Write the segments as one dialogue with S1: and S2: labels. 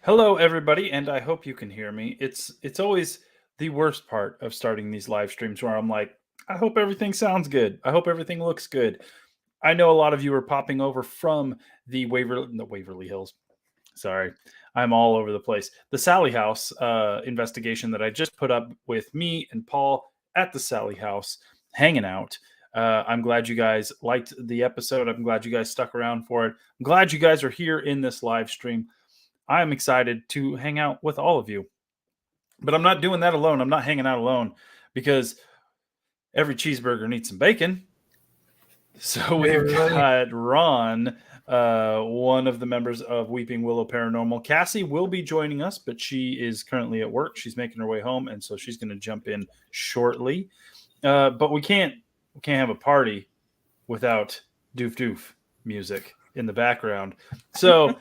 S1: Hello, everybody, and I hope you can hear me. It's always the worst part of starting these live streams where I'm like, I hope everything sounds good. I hope everything looks good. I know a lot of you are popping over from the Waverly Hills. Sorry, I'm all over the place. The Sallie House investigation that I just put up with me and Paul at the Sallie House, hanging out. I'm glad you guys liked the episode. I'm glad you guys stuck around for it. I'm glad you guys are here in this live stream. I'm excited to hang out with all of you. But I'm not doing that alone. I'm not hanging out alone because every cheeseburger needs some bacon. So we've got Ron, one of the members of Weeping Willow Paranormal. Cassie will be joining us, but she is currently at work. She's making her way home, and so she's going to jump in shortly. But we can't have a party without doof doof music in the background. So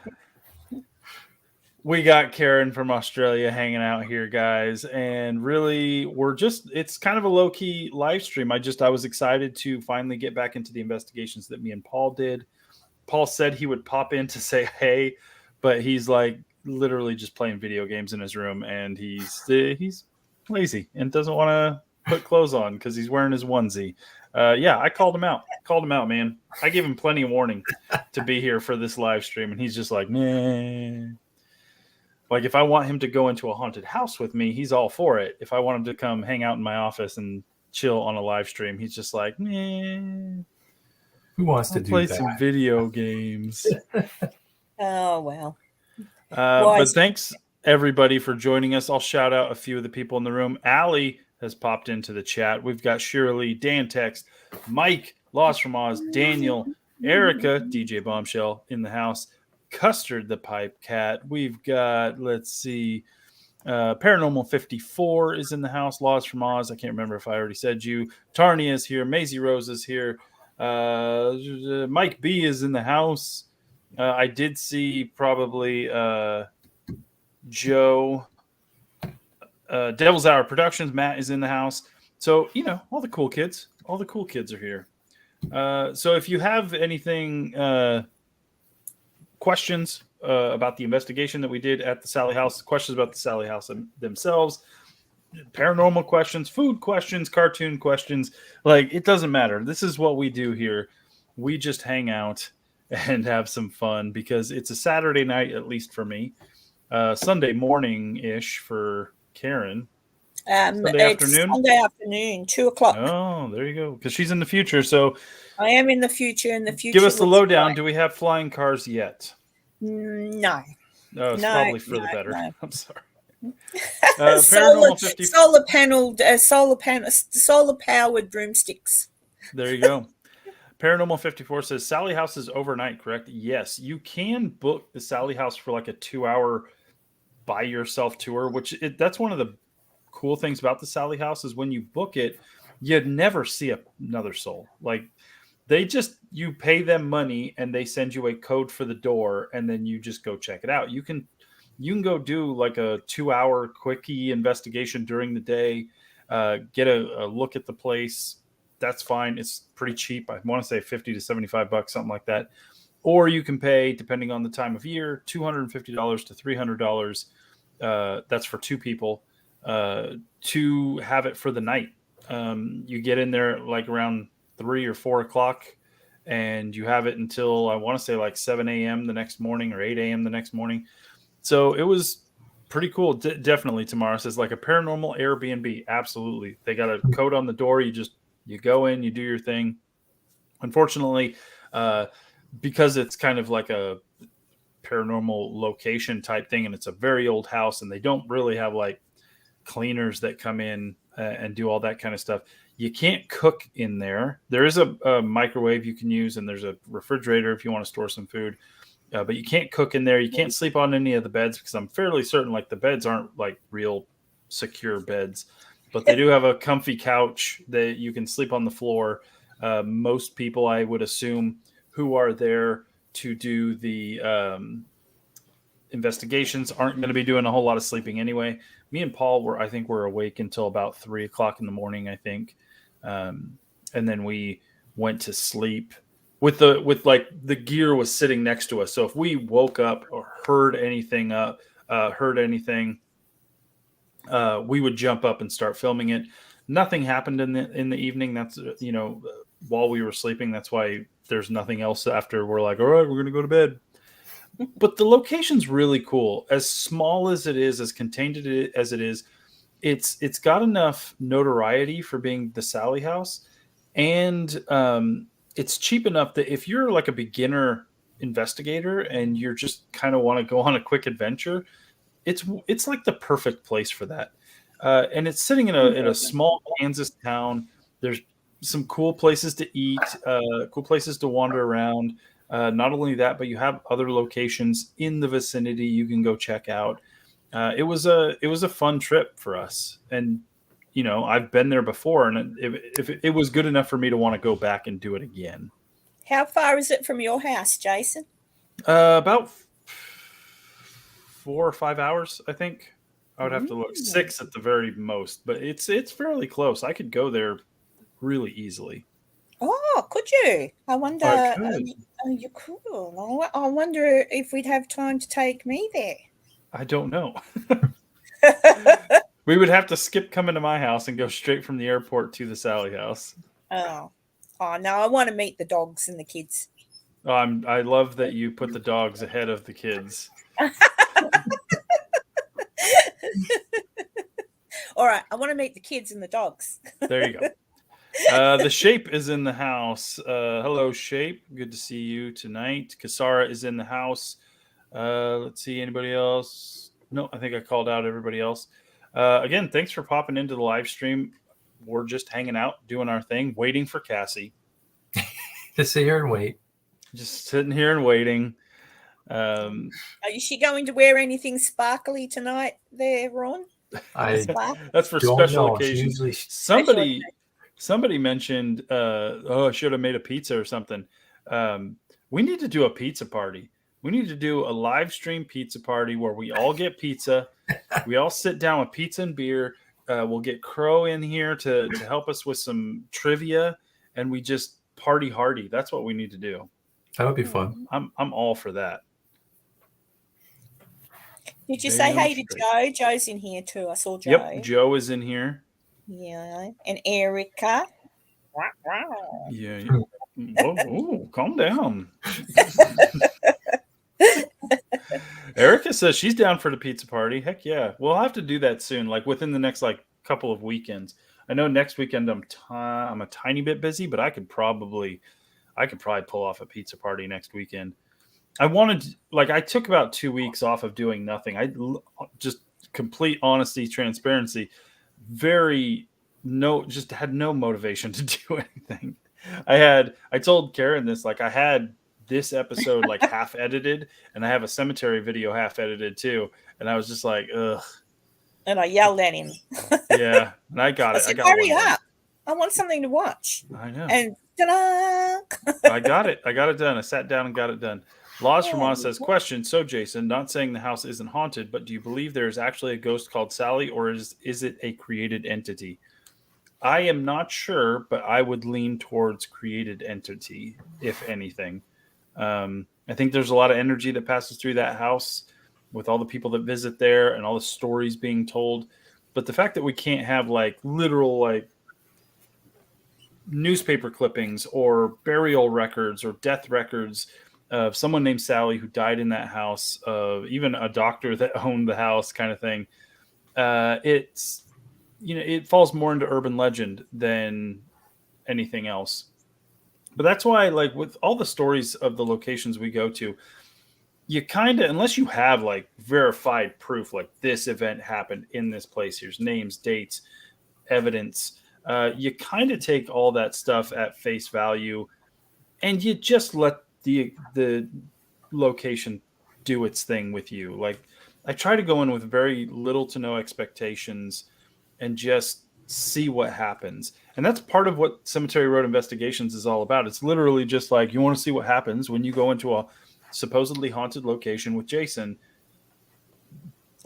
S1: we got Karen from Australia hanging out here, guys, and really it's kind of a low-key live stream. I was excited to finally get back into the investigations that me and Paul did. Paul said he would pop in to say hey, but he's like literally just playing video games in his room, and he's lazy and doesn't want to put clothes on because he's wearing his onesie. Yeah, I called him out. Man. I gave him plenty of warning to be here for this live stream, and he's just like, nah. Like, if I want him to go into a haunted house with me, he's all for it. If I want him to come hang out in my office and chill on a live stream, he's just like, nah.
S2: Who wants to
S1: play some video games?
S3: Oh, well.
S1: But thanks, everybody, for joining us. I'll shout out a few of the people in the room. Allie has popped into the chat. We've got Shirley, Dan Text, Mike, Lost from Oz, Daniel, Erica, DJ Bombshell in the house, Custard the Pipe Cat. We've got, let's see, Paranormal 54 is in the house. Lost from Oz. I can't remember if I already said you. Tarnia is here. Maisie Rose is here. Mike B is in the house. I did see probably Joe. Devil's Hour Productions. Matt is in the house. So, all the cool kids. All the cool kids are here. So if you have anything... questions about the investigation that we did at the Sallie House, questions about the Sallie House themselves, paranormal questions, food questions, cartoon questions, like, it doesn't matter. This is what we do here. We just hang out and have some fun because it's a Saturday night, at least for me. Sunday morning-ish for Karen.
S3: Sunday afternoon, 2:00.
S1: Oh, there you go. Because she's in the future, so...
S3: I am in the future.
S1: Give us the lowdown. Do we have flying cars yet?
S3: No.
S1: No, it's probably for the better. No. I'm sorry.
S3: Solar powered broomsticks.
S1: There you go. Paranormal 54 says Sallie House is overnight, correct? Yes, you can book the Sallie House for like a 2-hour by yourself tour, that's one of the cool things about the Sallie House is when you book it, you'd never see another soul. Like, you pay them money and they send you a code for the door, and then you just go check it out. You can go do like a 2-hour quickie investigation during the day, get a look at the place. That's fine. It's pretty cheap. I want to say $50 to $75, something like that. Or you can pay, depending on the time of year, $250 to $300. That's for 2 people to have it for the night. You get in there like around 3 or 4 o'clock, and you have it until I want to say like 7 a.m. the next morning or 8 a.m. the next morning. So it was pretty cool. Definitely, Tamara says, like a paranormal Airbnb. Absolutely. They got a code on the door. You go in, you do your thing. Unfortunately, because it's kind of like a paranormal location type thing, and it's a very old house, and they don't really have like cleaners that come in and do all that kind of stuff. You can't cook in there. There is a microwave you can use, and there's a refrigerator if you want to store some food. But you can't cook in there. You can't sleep on any of the beds because I'm fairly certain like the beds aren't like real secure beds. But they do have a comfy couch that you can sleep on the floor. Most people, I would assume, who are there to do the investigations aren't going to be doing a whole lot of sleeping anyway. Me and Paul were awake until about 3 o'clock in the morning, I think. And then we went to sleep with like the gear was sitting next to us. So if we woke up or heard anything heard anything, we would jump up and start filming it. Nothing happened in the evening. That's while we were sleeping. That's why there's nothing else after. We're like, all right, we're gonna go to bed. But the location's really cool. As small as it is, as contained as it is, it's got enough notoriety for being the Sallie House, and it's cheap enough that if you're like a beginner investigator and you're just kind of want to go on a quick adventure, it's like the perfect place for that. And it's sitting in a small Kansas town. There's some cool places to eat, cool places to wander around. Not only that, but you have other locations in the vicinity you can go check out. It was a fun trip for us, and I've been there before, and if it was good enough for me to want to go back and do it again.
S3: How far is it from your house, Jason?
S1: About 4 or 5 hours, I think. I would have to look. 6 at the very most, but it's fairly close. I could go there really easily.
S3: Oh, could you? I wonder.
S1: I could.
S3: You could. I wonder if we'd have time to take me there.
S1: I don't know. We would have to skip coming to my house and go straight from the airport to the Sallie House.
S3: Oh no! I want to meet the dogs and the kids.
S1: I love that you put the dogs ahead of the kids.
S3: All right, I want to meet the kids and the dogs.
S1: There you go. The Shape is in the house. Hello, Shape. Good to see you tonight. Kasara is in the house. Let's see, anybody else? No, I think I called out everybody else. Again, thanks for popping into the live stream. We're just hanging out, doing our thing, waiting for Cassie.
S2: Just sit here and wait.
S1: Just sitting here and waiting.
S3: Is she going to wear anything sparkly tonight there, Ron?
S1: That's for special occasions. Somebody mentioned, I should have made a pizza or something. We need to do a pizza party. We need to do a live stream pizza party where we all get pizza. We all sit down with pizza and beer. We'll get Crow in here to help us with some trivia, and we just party hardy. That's what we need to do.
S2: That would be fun.
S1: I'm all for that.
S3: Did you say hey to Joe? Joe's in here too. I saw Joe.
S1: Yep, Joe is in here.
S3: Yeah, and Erica.
S1: Yeah. Oh, calm down. Erica says she's down for the pizza party. Heck yeah. We'll have to do that soon, like within the next couple of weekends. I know next weekend I'm a tiny bit busy, but I could probably pull off a pizza party next weekend. I took about 2 weeks off of doing nothing. I just complete honesty, transparency, just had no motivation to do anything. I told Karen this, I had this episode half edited, and I have a cemetery video half edited too. And I was just like, ugh.
S3: And I yelled at him.
S1: Yeah. And I got it.
S3: I got hurry up. I want something to watch.
S1: I know.
S3: And ta-da!
S1: I got it. I got it done. I sat down and got it done. Laws Vermont says, question. So, Jason, not saying the house isn't haunted, but do you believe there is actually a ghost called Sallie, or is it a created entity? I am not sure, but I would lean towards created entity, if anything. I think there's a lot of energy that passes through that house with all the people that visit there and all the stories being told. But the fact that we can't have literal newspaper clippings or burial records or death records of someone named Sallie who died in that house, of even a doctor that owned the house, kind of thing. It falls more into urban legend than anything else. But that's why, with all the stories of the locations we go to, you kind of, unless you have verified proof, this event happened in this place, here's names, dates, evidence, you kind of take all that stuff at face value, and you just let the location do its thing with you. I try to go in with very little to no expectations and just see what happens. And that's part of what Cemetery Road Investigations is all about. It's literally just you want to see what happens when you go into a supposedly haunted location with Jason.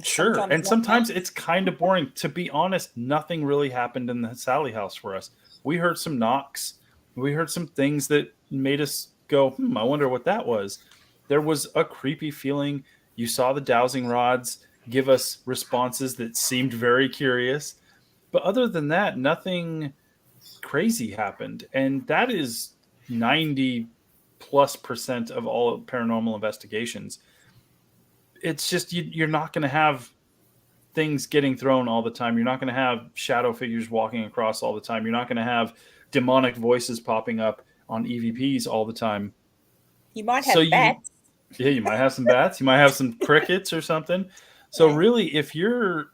S1: Sure. And sometimes it's kind of boring. To be honest, nothing really happened in the Sallie House for us. We heard some knocks. We heard some things that made us go, I wonder what that was. There was a creepy feeling. You saw the dowsing rods. give us responses that seemed very curious. But other than that, nothing crazy happened. And that is 90+% of all paranormal investigations. It's just you're not going to have things getting thrown all the time. You're not going to have shadow figures walking across all the time. You're not going to have demonic voices popping up on EVPs all the time.
S3: You might
S1: So
S3: have bats.
S1: Yeah, you might have some bats. You might have some crickets or something. So really, if you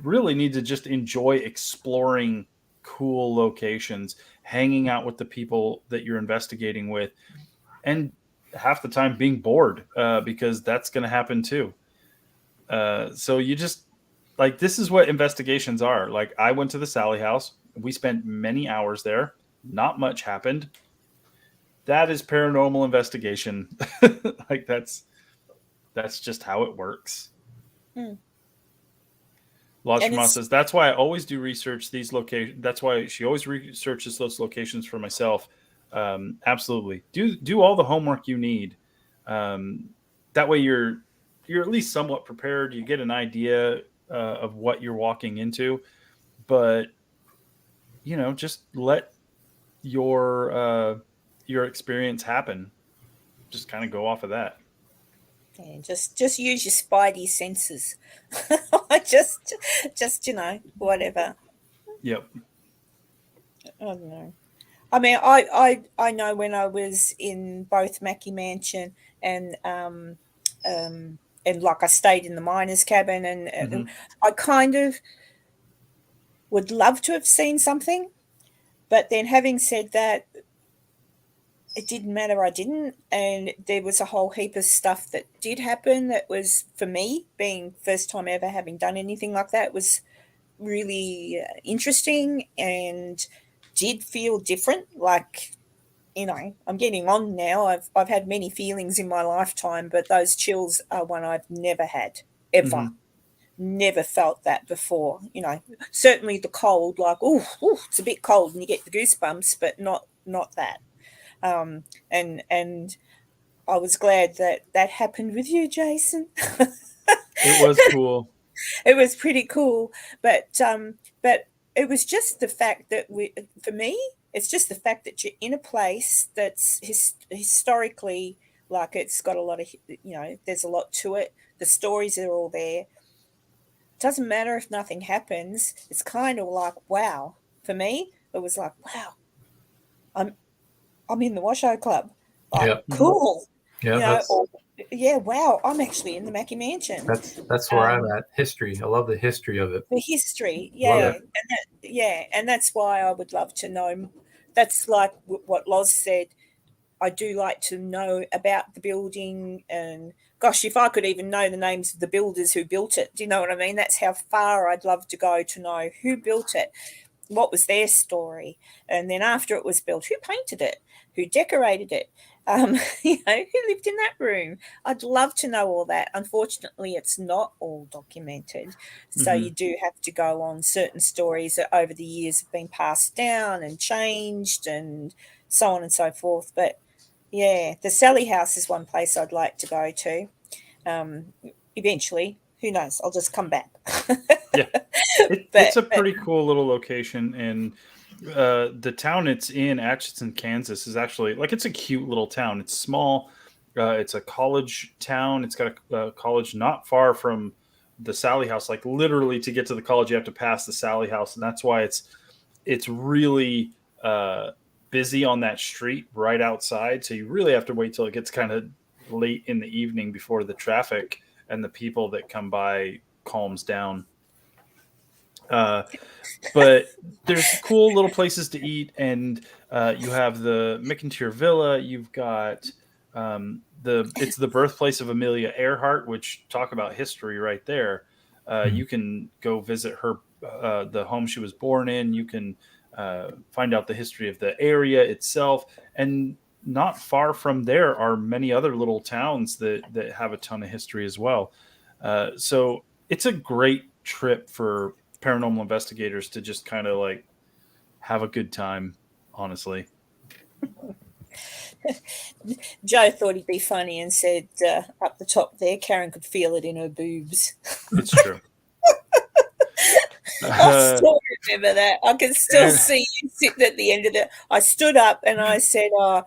S1: really need to just enjoy exploring cool locations, hanging out with the people that you're investigating with, and half the time being bored, because that's going to happen too. So you just like, this is what investigations are. Like, I went to the Sallie House. We spent many hours there. Not much happened. That is paranormal investigation. Like, that's just how it works. Lashma says, that's why I always do research these locations. That's why she always researches those locations for myself. Absolutely. Do all the homework you need. That way you're at least somewhat prepared. You get an idea of what you're walking into, but just let your experience happen. Just kind of go off of that.
S3: Yeah, just use your spidey senses. just whatever.
S1: Yep.
S3: I don't know. I mean, I know when I was in both Mackie Mansion and like I stayed in the miners' cabin, and I kind of would love to have seen something, but then having said that, it didn't matter. I didn't, and there was a whole heap of stuff that did happen that was, for me, being first time ever having done anything like that, was really interesting and did feel different. Like, I'm getting on now. I've had many feelings in my lifetime, but those chills are one I've never had, ever. Never felt that before. Certainly the cold, like, oh, it's a bit cold and you get the goosebumps, but not that. And I was glad that happened with you, Jason.
S1: It was cool.
S3: It was pretty cool, but it was just the fact that for me, it's just the fact that you're in a place that's historically, like, it's got a lot of, there's a lot to it. The stories are all there. Doesn't matter if nothing happens. It's kind of like, wow. For me, it was like, wow, I'm in the Washoe Club. Like, cool.
S2: Yeah.
S3: Wow, I'm actually in the Mackie Mansion.
S2: That's where I'm at. History. I love the history of it.
S3: The history, yeah. And that's why I would love to know. That's like what Loz said. I do like to know about the building, and gosh, if I could even know the names of the builders who built it, do you know what I mean? That's how far I'd love to go to know who built it, what was their story, and then after it was built, who painted it, who decorated it, who lived in that room. I'd love to know all that. Unfortunately, it's not all documented, so you do have to go on certain stories that over the years have been passed down and changed and so on and so forth. But yeah, the Sallie House is one place I'd like to go to. Eventually, who knows? I'll just come back.
S1: Yeah, it's a pretty cool little location, and the town it's in, Atchison, Kansas, is actually, like, it's a cute little town. It's small. It's a college town. It's got a college not far from the Sallie House. Like, literally, to get to the college, you have to pass the Sallie House, and that's why it's really busy on that street right outside. So you really have to wait till it gets kind of late in the evening before the traffic and the people that come by calms down. But there's cool little places to eat, and you have the McIntyre Villa. You've got it's the birthplace of Amelia Earhart, which, talk about history right there. You can go visit her, the home she was born in. You can find out the history of the area itself, and not far from there are many other little towns that have a ton of history as well. So it's a great trip for paranormal investigators to just kind of like have a good time, honestly.
S3: Joe thought he'd be funny and said up the top there, Karen could feel it in her boobs.
S1: It's true.
S3: I still remember that. I can still see you sitting at the end of it. I stood up and I said, "Oh,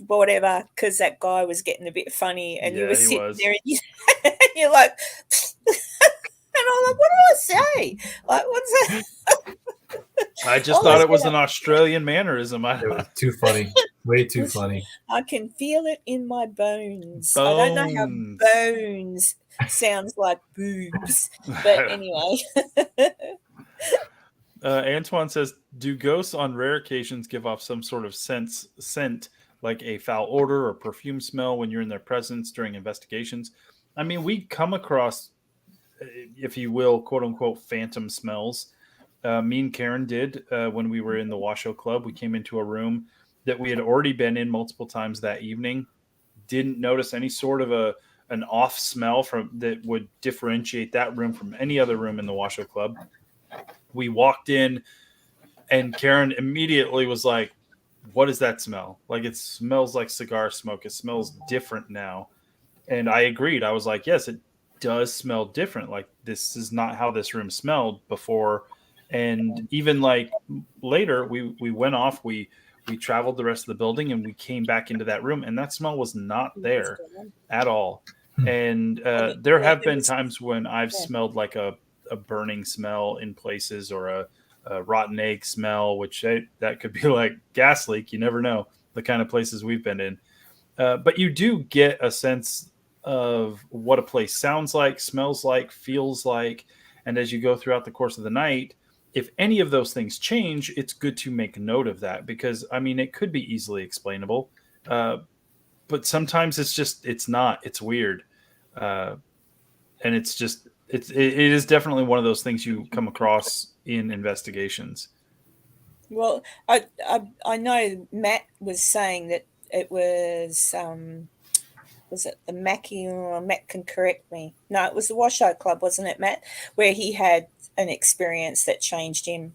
S3: whatever," because that guy was getting a bit funny, and you were sitting there, and you're like, and I'm like, "What did I say? Like, what's that?"
S1: I just thought it was an Australian mannerism.
S2: It was too funny. Way too funny.
S3: I can feel it in my bones. I don't know how bones sounds like boobs, but anyway.
S1: Antoine says, do ghosts on rare occasions give off some sort of scent, like a foul odor or perfume smell when you're in their presence during investigations? I mean, we come across, if you will, quote unquote, phantom smells. Me and Karen did when we were in the Washoe Club. We came into a room that we had already been in multiple times that evening. Didn't notice any sort of an off smell that would differentiate that room from any other room in the Washoe Club. We walked in, and Karen immediately was like, "What is that smell? Like, it smells like cigar smoke. It smells different now." And I agreed. I was like, "Yes, it does smell different. Like, this is not how this room smelled before." And even like later, we went off. We traveled the rest of the building, and we came back into that room, and that smell was not there at all. And there have been times when I've smelled like a burning smell in places, or a rotten egg smell, which that could be like gas leak. You never know the kind of places we've been in. But you do get a sense of what a place sounds like, smells like, feels like. And as you go throughout the course of the night, if any of those things change, it's good to make note of that, because I mean, it could be easily explainable. But sometimes it's not, it's weird. And it is definitely one of those things you come across in investigations.
S3: Well, I know Matt was saying that it was it the Mackie, or Matt can correct me. No, it was the Washoe Club, wasn't it, Matt? Where he had an experience that changed him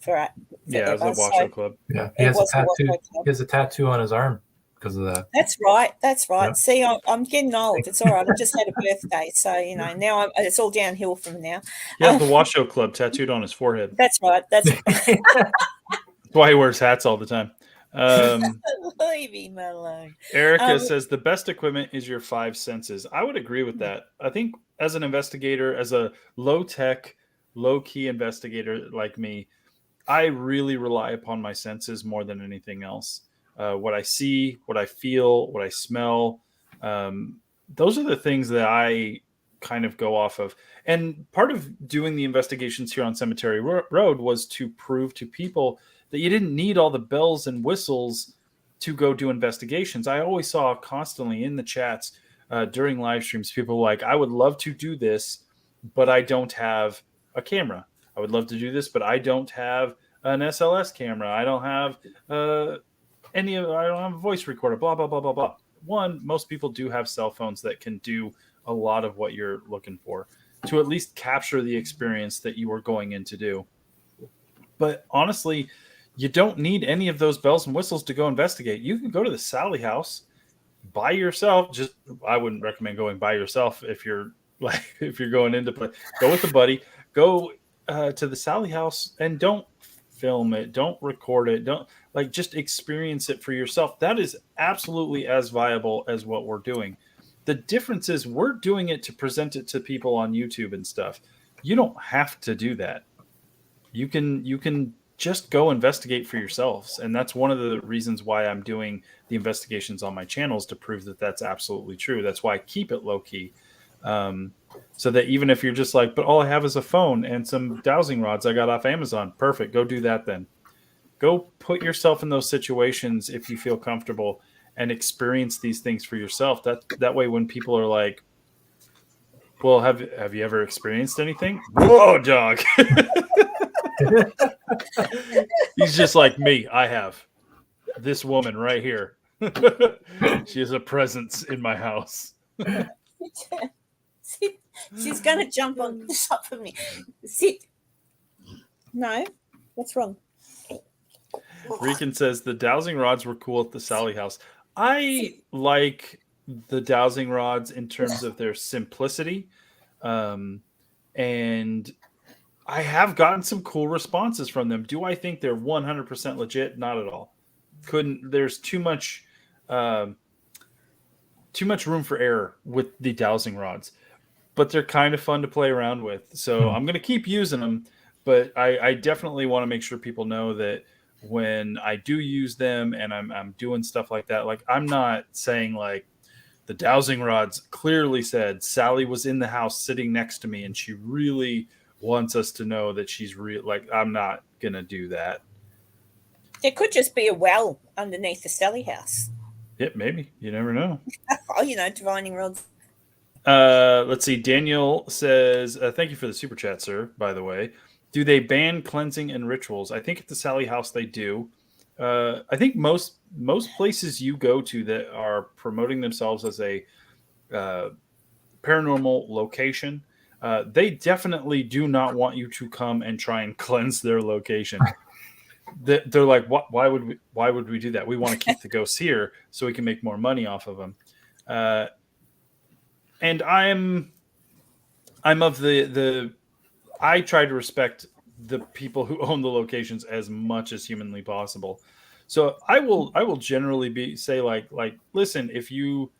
S3: forever.
S1: Yeah, it was a Washoe Club.
S2: Yeah, he has a tattoo. He has a tattoo on his arm because of that.
S3: That's right. Yep. See, I'm getting old. It's all right. I just had a birthday, so now it's all downhill from now.
S1: Yeah, the Washoe Club tattooed on his forehead.
S3: That's right. That's
S1: why he wears hats all the time.
S3: Leave him alone.
S1: Erica says the best equipment is your five senses. I would agree with that. I think as an investigator, as a low-tech, low-key investigator like me, I really rely upon my senses more than anything else. What I see, what I feel, what I smell, those are the things that I kind of go off of. And part of doing the investigations here on Cemetery Road was to prove to people that you didn't need all the bells and whistles to go do investigations. I always saw constantly in the chats during live streams, people like, I would love to do this, but I don't have a camera. I would love to do this, but I don't have an SLS camera. I don't have I don't have a voice recorder, blah, blah, blah, blah, blah. One, most people do have cell phones that can do a lot of what you're looking for to at least capture the experience that you were going in to do. But honestly, you don't need any of those bells and whistles to go investigate. You can go to the Sallie House by yourself. I wouldn't recommend going by yourself if you're going into play. Go with a buddy. Go to the Sallie House and don't film it. Don't record it. Just experience it for yourself. That is absolutely as viable as what we're doing. The difference is we're doing it to present it to people on YouTube and stuff. You don't have to do that. You can just go investigate for yourselves. And that's one of the reasons why I'm doing the investigations on my channels, to prove that that's absolutely true. That's why I keep it low key. So that even if you're just like, but all I have is a phone and some dowsing rods I got off Amazon. Perfect. Go do that then. Go put yourself in those situations if you feel comfortable and experience these things for yourself. That way when people are like, well, have you ever experienced anything? Whoa, dog. He's just like me. I have. This woman right here. She is a presence in my house.
S3: She's going to jump on top of me. Sit. No. What's wrong?
S1: Rican says the dowsing rods were cool at the Sallie House. I like the dowsing rods in terms of their simplicity. And I have gotten some cool responses from them. Do I think they're 100% legit? Not at all. There's too much room for error with the dowsing rods, but they're kind of fun to play around with. So I'm going to keep using them, but I definitely want to make sure people know that when I do use them and I'm doing stuff like that, like I'm not saying like the dowsing rods clearly said Sallie was in the house sitting next to me and she really wants us to know that she's real. Like I'm not going to do that.
S3: There could just be a well underneath the Sallie House.
S1: Yeah, maybe. You never know.
S3: Oh, divining rods.
S1: Let's see. Daniel says, thank you for the super chat, sir, by the way. Do they ban cleansing and rituals? I think at the Sallie House they do. I think most places you go to that are promoting themselves as a paranormal location, they definitely do not want you to come and try and cleanse their location. They're like, why would we do that? We want to keep the ghosts here so we can make more money off of them. And I'm of the I try to respect the people who own the locations as much as humanly possible. So I will generally say like listen, if you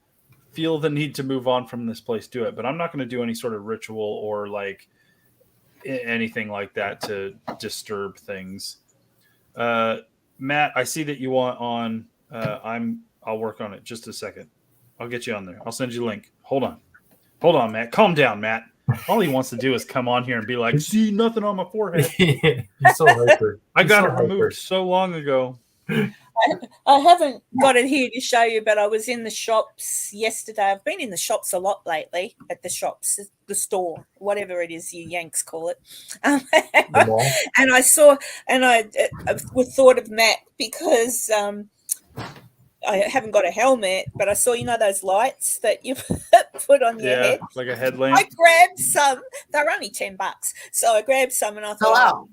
S1: feel the need to move on from this place, do it. But I'm not going to do any sort of ritual or like anything like that to disturb things. Matt, I see that you want on. I'll work on it. Just a second. I'll get you on there. I'll send you a link. Hold on, Matt. Calm down, Matt. All he wants to do is come on here and be like, see, nothing on my forehead.
S2: He's so hyper.
S1: I got it removed so long ago.
S3: I haven't got it here to show you, but I was in the shops yesterday. I've been in the shops a lot lately, at the shops, the store, whatever it is you Yanks call it. And I saw, and I thought of Matt because I haven't got a helmet, but I saw, those lights that you put on your head.
S1: Like a headlamp.
S3: I grabbed some. They're only $10. So I grabbed some and I thought,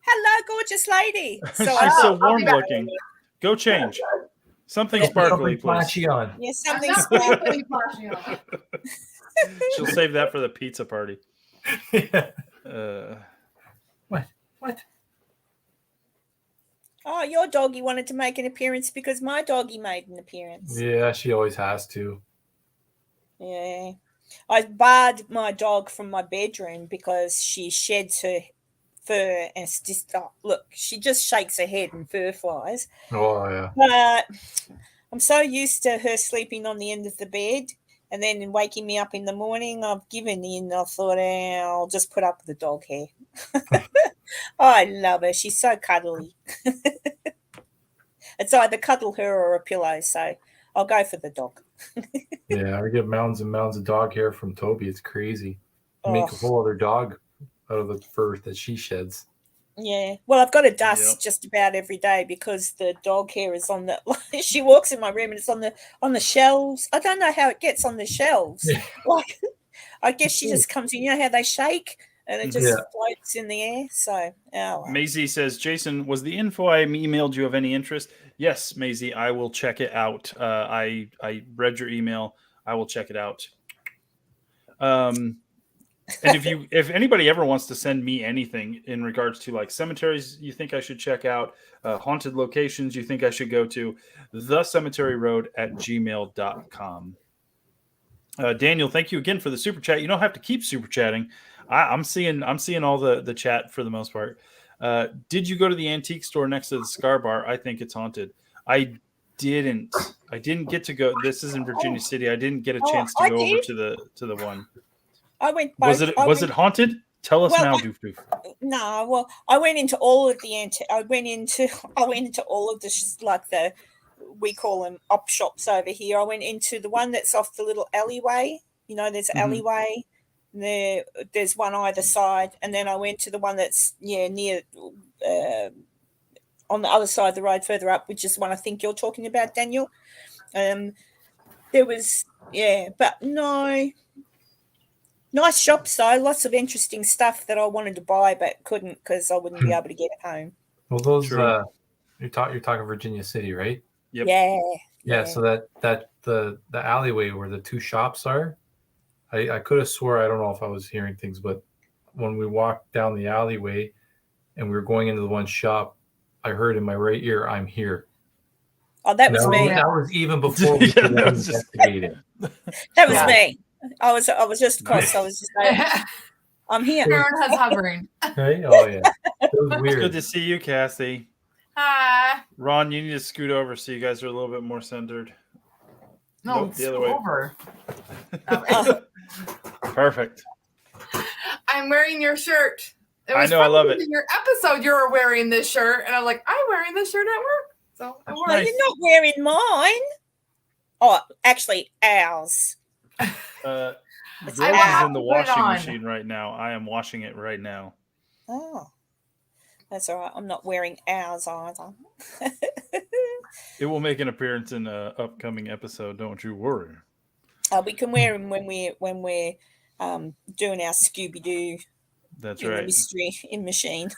S3: hello, gorgeous lady. So
S1: she's so warm looking. Go change. Something sparkly, please.
S3: Yeah, something sparkly.
S1: She'll save that for the pizza party.
S2: What?
S3: Oh, your doggy wanted to make an appearance because my doggy made an appearance.
S2: Yeah, she always has to.
S3: Yeah. I barred my dog from my bedroom because she sheds her fur and it's just, look, she just shakes her head and fur flies.
S2: Oh, yeah.
S3: But I'm so used to her sleeping on the end of the bed and then waking me up in the morning. I've given in. I thought, I'll just put up with the dog hair. I love her. She's so cuddly. It's either cuddle her or a pillow, so I'll go for the dog.
S2: Yeah, I get mounds and mounds of dog hair from Toby. It's crazy. Make a whole other dog out of the fur that she sheds.
S3: Yeah. Well, I've got to dust just about every day because the dog hair is on the she walks in my room and it's on the shelves. I don't know how it gets on the shelves.
S2: Yeah.
S3: Like I guess she just comes in, how they shake and it just floats in the air. So
S1: Maisie says, Jason, was the info I emailed you of any interest? Yes, Maisie, I will check it out. I read your email. I will check it out. And if anybody ever wants to send me anything in regards to like cemeteries you think I should check out, haunted locations you think I should go to, thecemeteryroad@gmail.com. Daniel, thank you again for the super chat. You don't have to keep super chatting. I'm seeing all the chat for the most part. Did you go to the antique store next to the Scar Bar? I think it's haunted. I didn't get to go. This is in Virginia City. I didn't get a chance to go over to the one.
S3: I went.
S1: Was it haunted? Tell us now, Doof Doof.
S3: No, well, I went into all of the I went into all of the we call them op shops over here. I went into the one that's off the little alleyway. There's an alleyway. There's one either side, and then I went to the one that's near on the other side of the road further up, which is one I think you're talking about, Daniel. There was but no. Nice shops though, lots of interesting stuff that I wanted to buy but couldn't because I wouldn't be able to get it home.
S2: Well, those you're talking Virginia City, right?
S1: Yep.
S2: Yeah, so the alleyway where the two shops are, I could have swore, I don't know if I was hearing things, but when we walked down the alleyway and we were going into the one shop, I heard in my right ear, "I'm here."
S3: Oh, that was me.
S2: That was even before we could investigate it.
S3: That was me. I was just close. I was just like, I'm here.
S4: Everyone has hovering.
S2: Right? Oh yeah. It was weird.
S1: Good to see you, Cassie.
S4: Hi.
S1: Ron, you need to scoot over so you guys are a little bit more centered.
S4: No,
S1: Nope, the other way.
S4: over.
S1: Perfect.
S4: I'm wearing your shirt.
S1: I know, I love it.
S4: In your episode, you were wearing this shirt, and I'm like, I'm wearing this shirt at work. So I wore
S3: No,
S4: it.
S3: you're not wearing mine. Oh, actually, ours.
S1: Yours is
S4: have
S1: in the
S4: to put it
S1: washing
S4: on.
S1: machine right now. I am washing it right now.
S3: Oh, that's all right. I'm not wearing ours either.
S1: It will make an appearance in an upcoming episode. Don't you worry.
S3: We can wear them when we're doing our Scooby Doo.
S1: That's
S3: in
S1: right.
S3: The mystery in machine.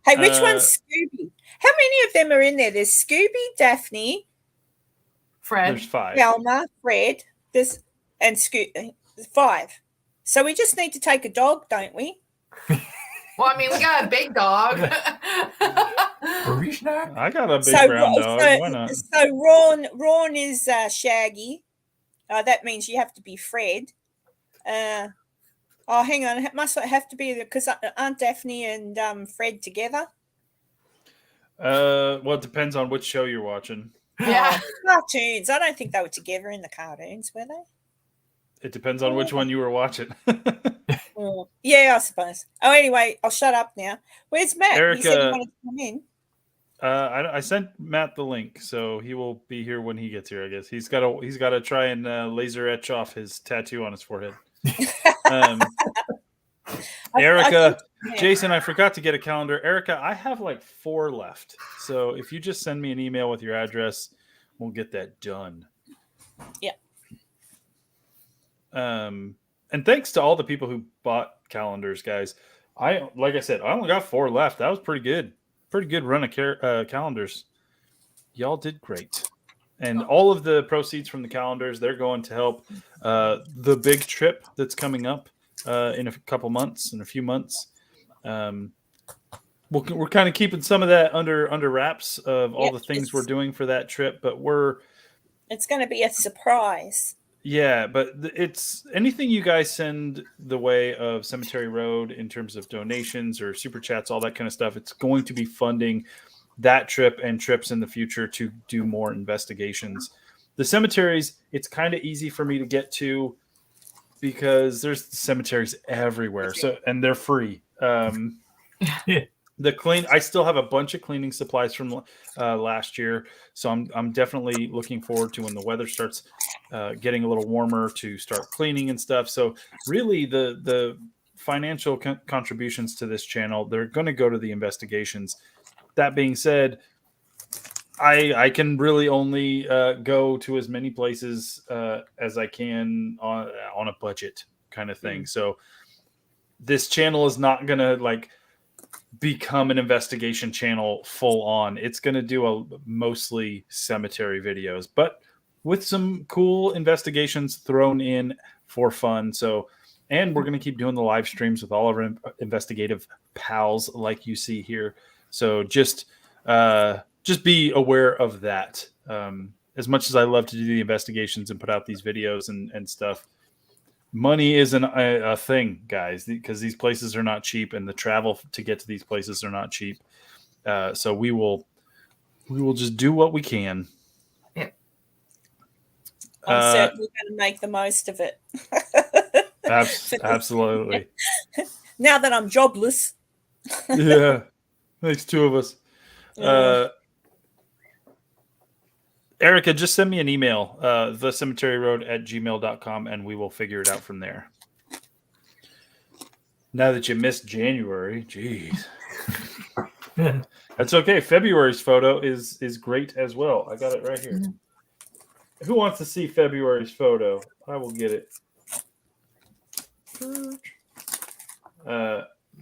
S3: Hey, which one's Scooby? How many of them are in there? There's Scooby, Daphne,
S4: Fred.
S1: There's 5.
S3: Velma, Fred, and 5. So we just need to take a dog, don't we?
S4: Well, I mean, we got a big dog.
S1: I got a big brown dog. Why not?
S3: So Ron is Shaggy. That means you have to be Fred. Hang on. Must it have to be because aren't Daphne and Fred together?
S1: Well, it depends on which show you're watching.
S4: Yeah.
S3: Cartoons. I don't think they were together in the cartoons, were they?
S1: It depends on which one you were watching.
S3: Yeah, I suppose. Oh, anyway, I'll shut up now. Where's Matt?
S1: Erica,
S3: he said he wanted to come in.
S1: I sent Matt the link, so he will be here when he gets here. I guess he's got to try and laser etch off his tattoo on his forehead. Erica, Jason, I forgot to get a calendar. Erica, I have like 4 left, so if you just send me an email with your address, we'll get that done.
S3: Yeah.
S1: And thanks to all the people who bought calendars, guys. Like I said, I only got 4 left. That was pretty good. Pretty good run of calendars. Y'all did great. And all of the proceeds from the calendars, they're going to help the big trip that's coming up in a few months. We're kind of keeping some of that under wraps of all the things we're doing for that trip, but
S3: it's going to be a surprise.
S1: Yeah, but it's anything you guys send the way of Cemetery Road in terms of donations or super chats, all that kind of stuff. It's going to be funding that trip and trips in the future to do more investigations. The cemeteries, it's kind of easy for me to get to because there's cemeteries everywhere. So, and they're free. I still have a bunch of cleaning supplies from last year, so I'm definitely looking forward to when the weather starts getting a little warmer to start cleaning and stuff. So really, the financial contributions to this channel, they're going to go to the investigations. That being said, I can really only go to as many places as I can on a budget kind of thing. So this channel is not going to become an investigation channel full on. It's going to do mostly cemetery videos, but with some cool investigations thrown in for fun. So, and we're going to keep doing the live streams with all of our investigative pals like you see here. So just be aware of that. As much as I love to do the investigations and put out these videos and stuff, money isn't a thing, guys, because these places are not cheap, and the travel to get to these places are not cheap. So we will just do what we can.
S3: Yeah. I'm certainly going to make the most of it.
S1: Absolutely.
S3: Now that I'm jobless.
S1: Yeah, makes 2 of us. Erica, just send me an email, thecemeteryroad@gmail.com, and we will figure it out from there. Now that you missed January, geez. That's okay. February's photo is great as well. I got it right here. Who wants to see February's photo? I will get it.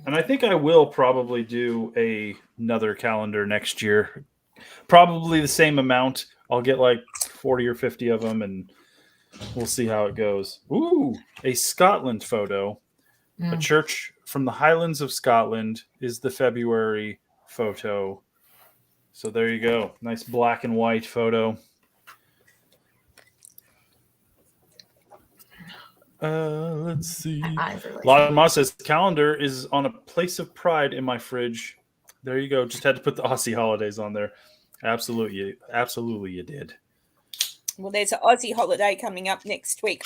S1: And I think I will probably do another calendar next year. Probably the same amount. I'll get like 40 or 50 of them, and we'll see how it goes. Ooh, a Scotland photo. A church from the Highlands of Scotland is the February photo. So there you go. Nice black and white photo. Let's see. Lama says calendar is on a place of pride in my fridge. There you go. Just had to put the Aussie holidays on there. Absolutely you did.
S3: Well, there's an Aussie holiday coming up next week.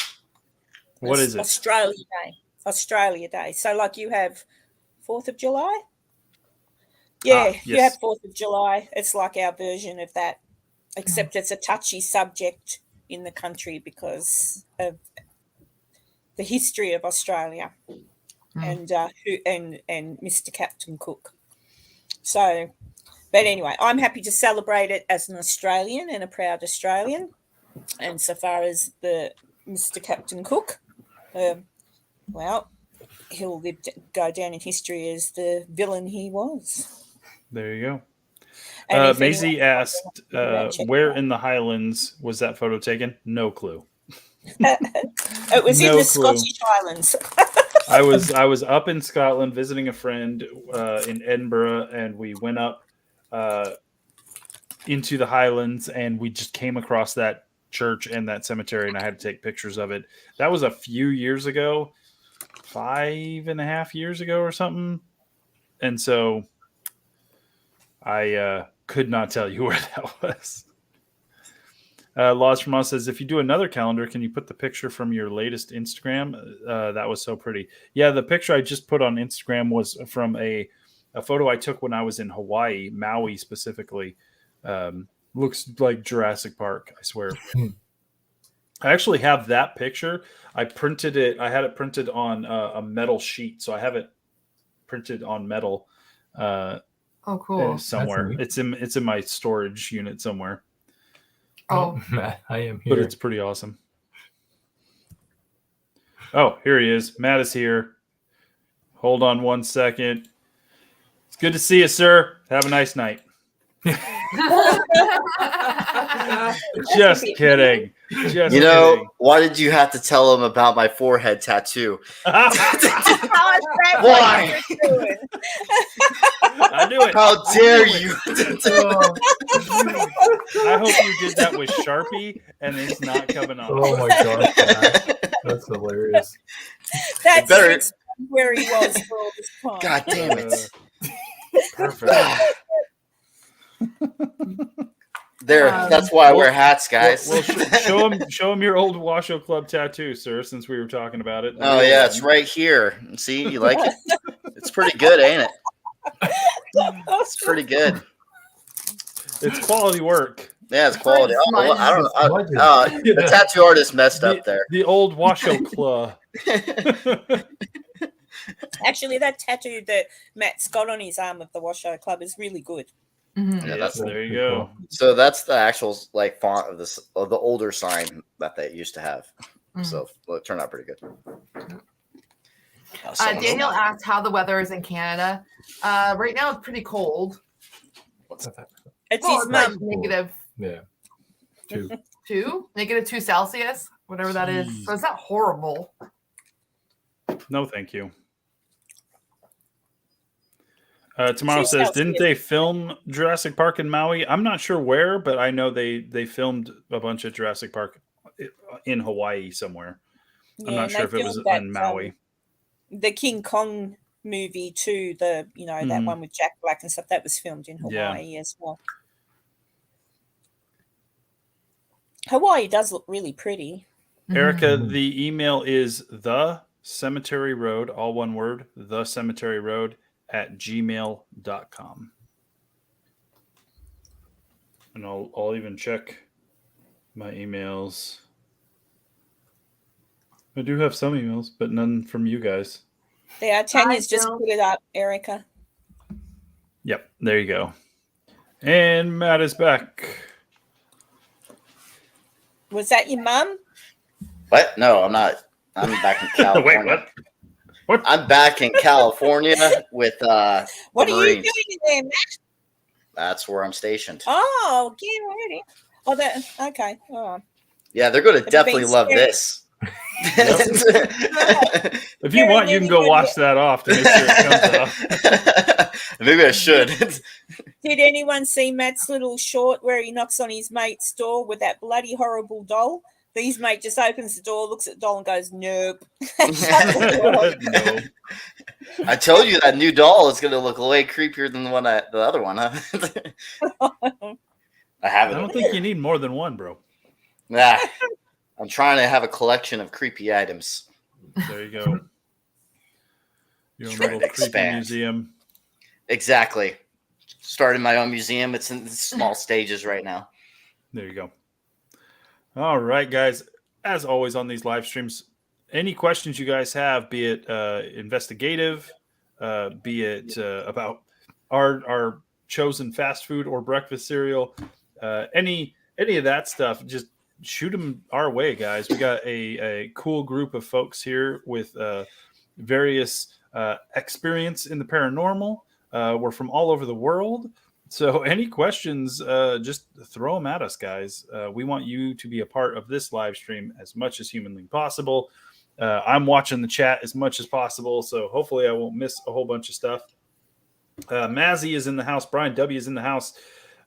S1: What is it?
S3: Australia Day. Australia Day. So, like, you have 4th of July? Yeah,
S1: yes.
S3: You have 4th of July. It's like our version of that, except it's a touchy subject in the country because of the history of Australia and Mr. Captain Cook. So, but anyway, I'm happy to celebrate it as an Australian and a proud Australian. And so far as the Mr. Captain Cook, well, he'll go down in history as the villain he was.
S1: There you go. Maisie asked, where in the Highlands was that photo taken? No clue.
S3: It was in the Scottish Highlands.
S1: I was up in Scotland visiting a friend in Edinburgh, and we went up into the Highlands, and we just came across that church and that cemetery, and I had to take pictures of it. That was a few years ago, 5.5 years ago or something. And so I could not tell you where that was. Laws from Us says, if you do another calendar, can you put the picture from your latest Instagram? That was so pretty. Yeah, the picture I just put on Instagram was from a photo I took when I was in Hawaii, Maui specifically. Looks like Jurassic Park, I swear. I actually have that picture. I printed it. I had it printed on a metal sheet, so I have it printed on metal.
S4: Oh, cool!
S1: Somewhere, it's in my storage unit somewhere.
S2: Oh, Matt, I am here.
S1: But it's pretty awesome. Oh, here he is. Matt is here. Hold on one second. It's good to see you, sir. Have a nice night. Just kidding.
S5: You know, why did you have to tell him about my forehead tattoo?
S3: Why?
S1: I knew it.
S5: How dare you?
S1: I hope you did that with Sharpie and it's not coming off.
S2: Oh my gosh, that's hilarious.
S3: That's where he was for all this time.
S5: God damn it.
S1: Perfect.
S5: There, that's why I wear hats, guys.
S1: Well, show him your old Washoe Club tattoo, sir, since we were talking about it.
S5: Oh yeah, it's right here. See, you like it? It's pretty good, ain't it? It's pretty good.
S1: It's quality work.
S5: Yeah, it's quality. I don't know. The tattoo artist messed up there.
S1: The old Washoe Club.
S3: Actually, that tattoo that Matt's got on his arm of the Washoe Club is really good.
S5: Mm-hmm. Yeah,
S1: there you go.
S5: So that's the actual like font of the older sign that they used to have. Mm-hmm. So it turned out pretty good.
S4: Daniel asked how the weather is in Canada. Right now it's pretty cold.
S5: What's that?
S3: It's like
S4: negative.
S2: Yeah. 2.
S4: -2 Celsius, whatever that is. So it's not horrible.
S1: No, thank you. Tomorrow says, didn't they film Jurassic Park in Maui? I'm not sure where, but I know they filmed a bunch of Jurassic Park in Hawaii somewhere. Yeah, I'm not sure if it was in Maui.
S3: The King Kong movie too, that one with Jack Black and stuff, that was filmed in Hawaii as well. Hawaii does look really pretty.
S1: Erica, the email is the cemetery road, all one word, the cemetery road @gmail.com. And I'll even check my emails. I do have some emails, but none from you guys.
S3: Yeah, Tanya's just put it up, Erica.
S1: Yep, there you go. And Matt is back.
S3: Was that your mum?
S5: What? No, I'm not. I'm back in California.
S1: Wait, what?
S5: I'm back in California with
S3: what are you doing there, Matt?
S5: That's where I'm stationed.
S3: Oh, get ready. Oh, that okay. All right.
S5: Yeah, they're going to
S3: Have you
S5: definitely
S3: been
S5: love
S3: scared?
S5: this.
S1: If you want, you can go watch that off to make sure it comes off.
S5: Maybe I should.
S3: Did anyone see Matt's little short where he knocks on his mate's door with that bloody horrible doll? His mate just opens the door, looks at the doll, and goes, "Nope."
S1: No.
S5: I told you that new doll is going to look way creepier than the other one, huh? I have
S1: I
S5: it.
S1: don't think you need more than one, bro.
S5: Nah, I'm trying to have a collection of creepy items.
S1: There you go. Your own
S5: Trying
S1: little
S5: to
S1: creepy
S5: expand.
S1: museum.
S5: Exactly. Started my own museum. It's in small stages right now.
S1: There you go. All right, guys. As always on these live streams, any questions you guys have, be it investigative, be it about our chosen fast food or breakfast cereal, any of that stuff, just shoot them our way, guys. We got a cool group of folks here with various experience in the paranormal. We're from all over the world. So any questions, just throw them at us, guys. We want you to be a part of this live stream as much as humanly possible. I'm watching the chat as much as possible, so hopefully I won't miss a whole bunch of stuff. Mazzy is in the house. Brian W. is in the house.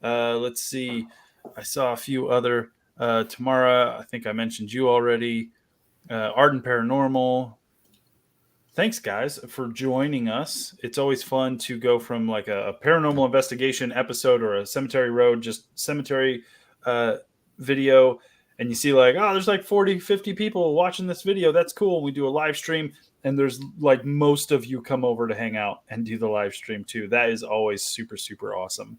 S1: Let's see. I saw a few other. Tamara, I think I mentioned you already. Arden Paranormal. Thanks, guys, for joining us. It's always fun to go from like a paranormal investigation episode or a cemetery road, just cemetery video, and you see like, oh, there's like 40, 50 people watching this video. That's cool. We do a live stream, and there's like most of you come over to hang out and do the live stream too. That is always super, super awesome.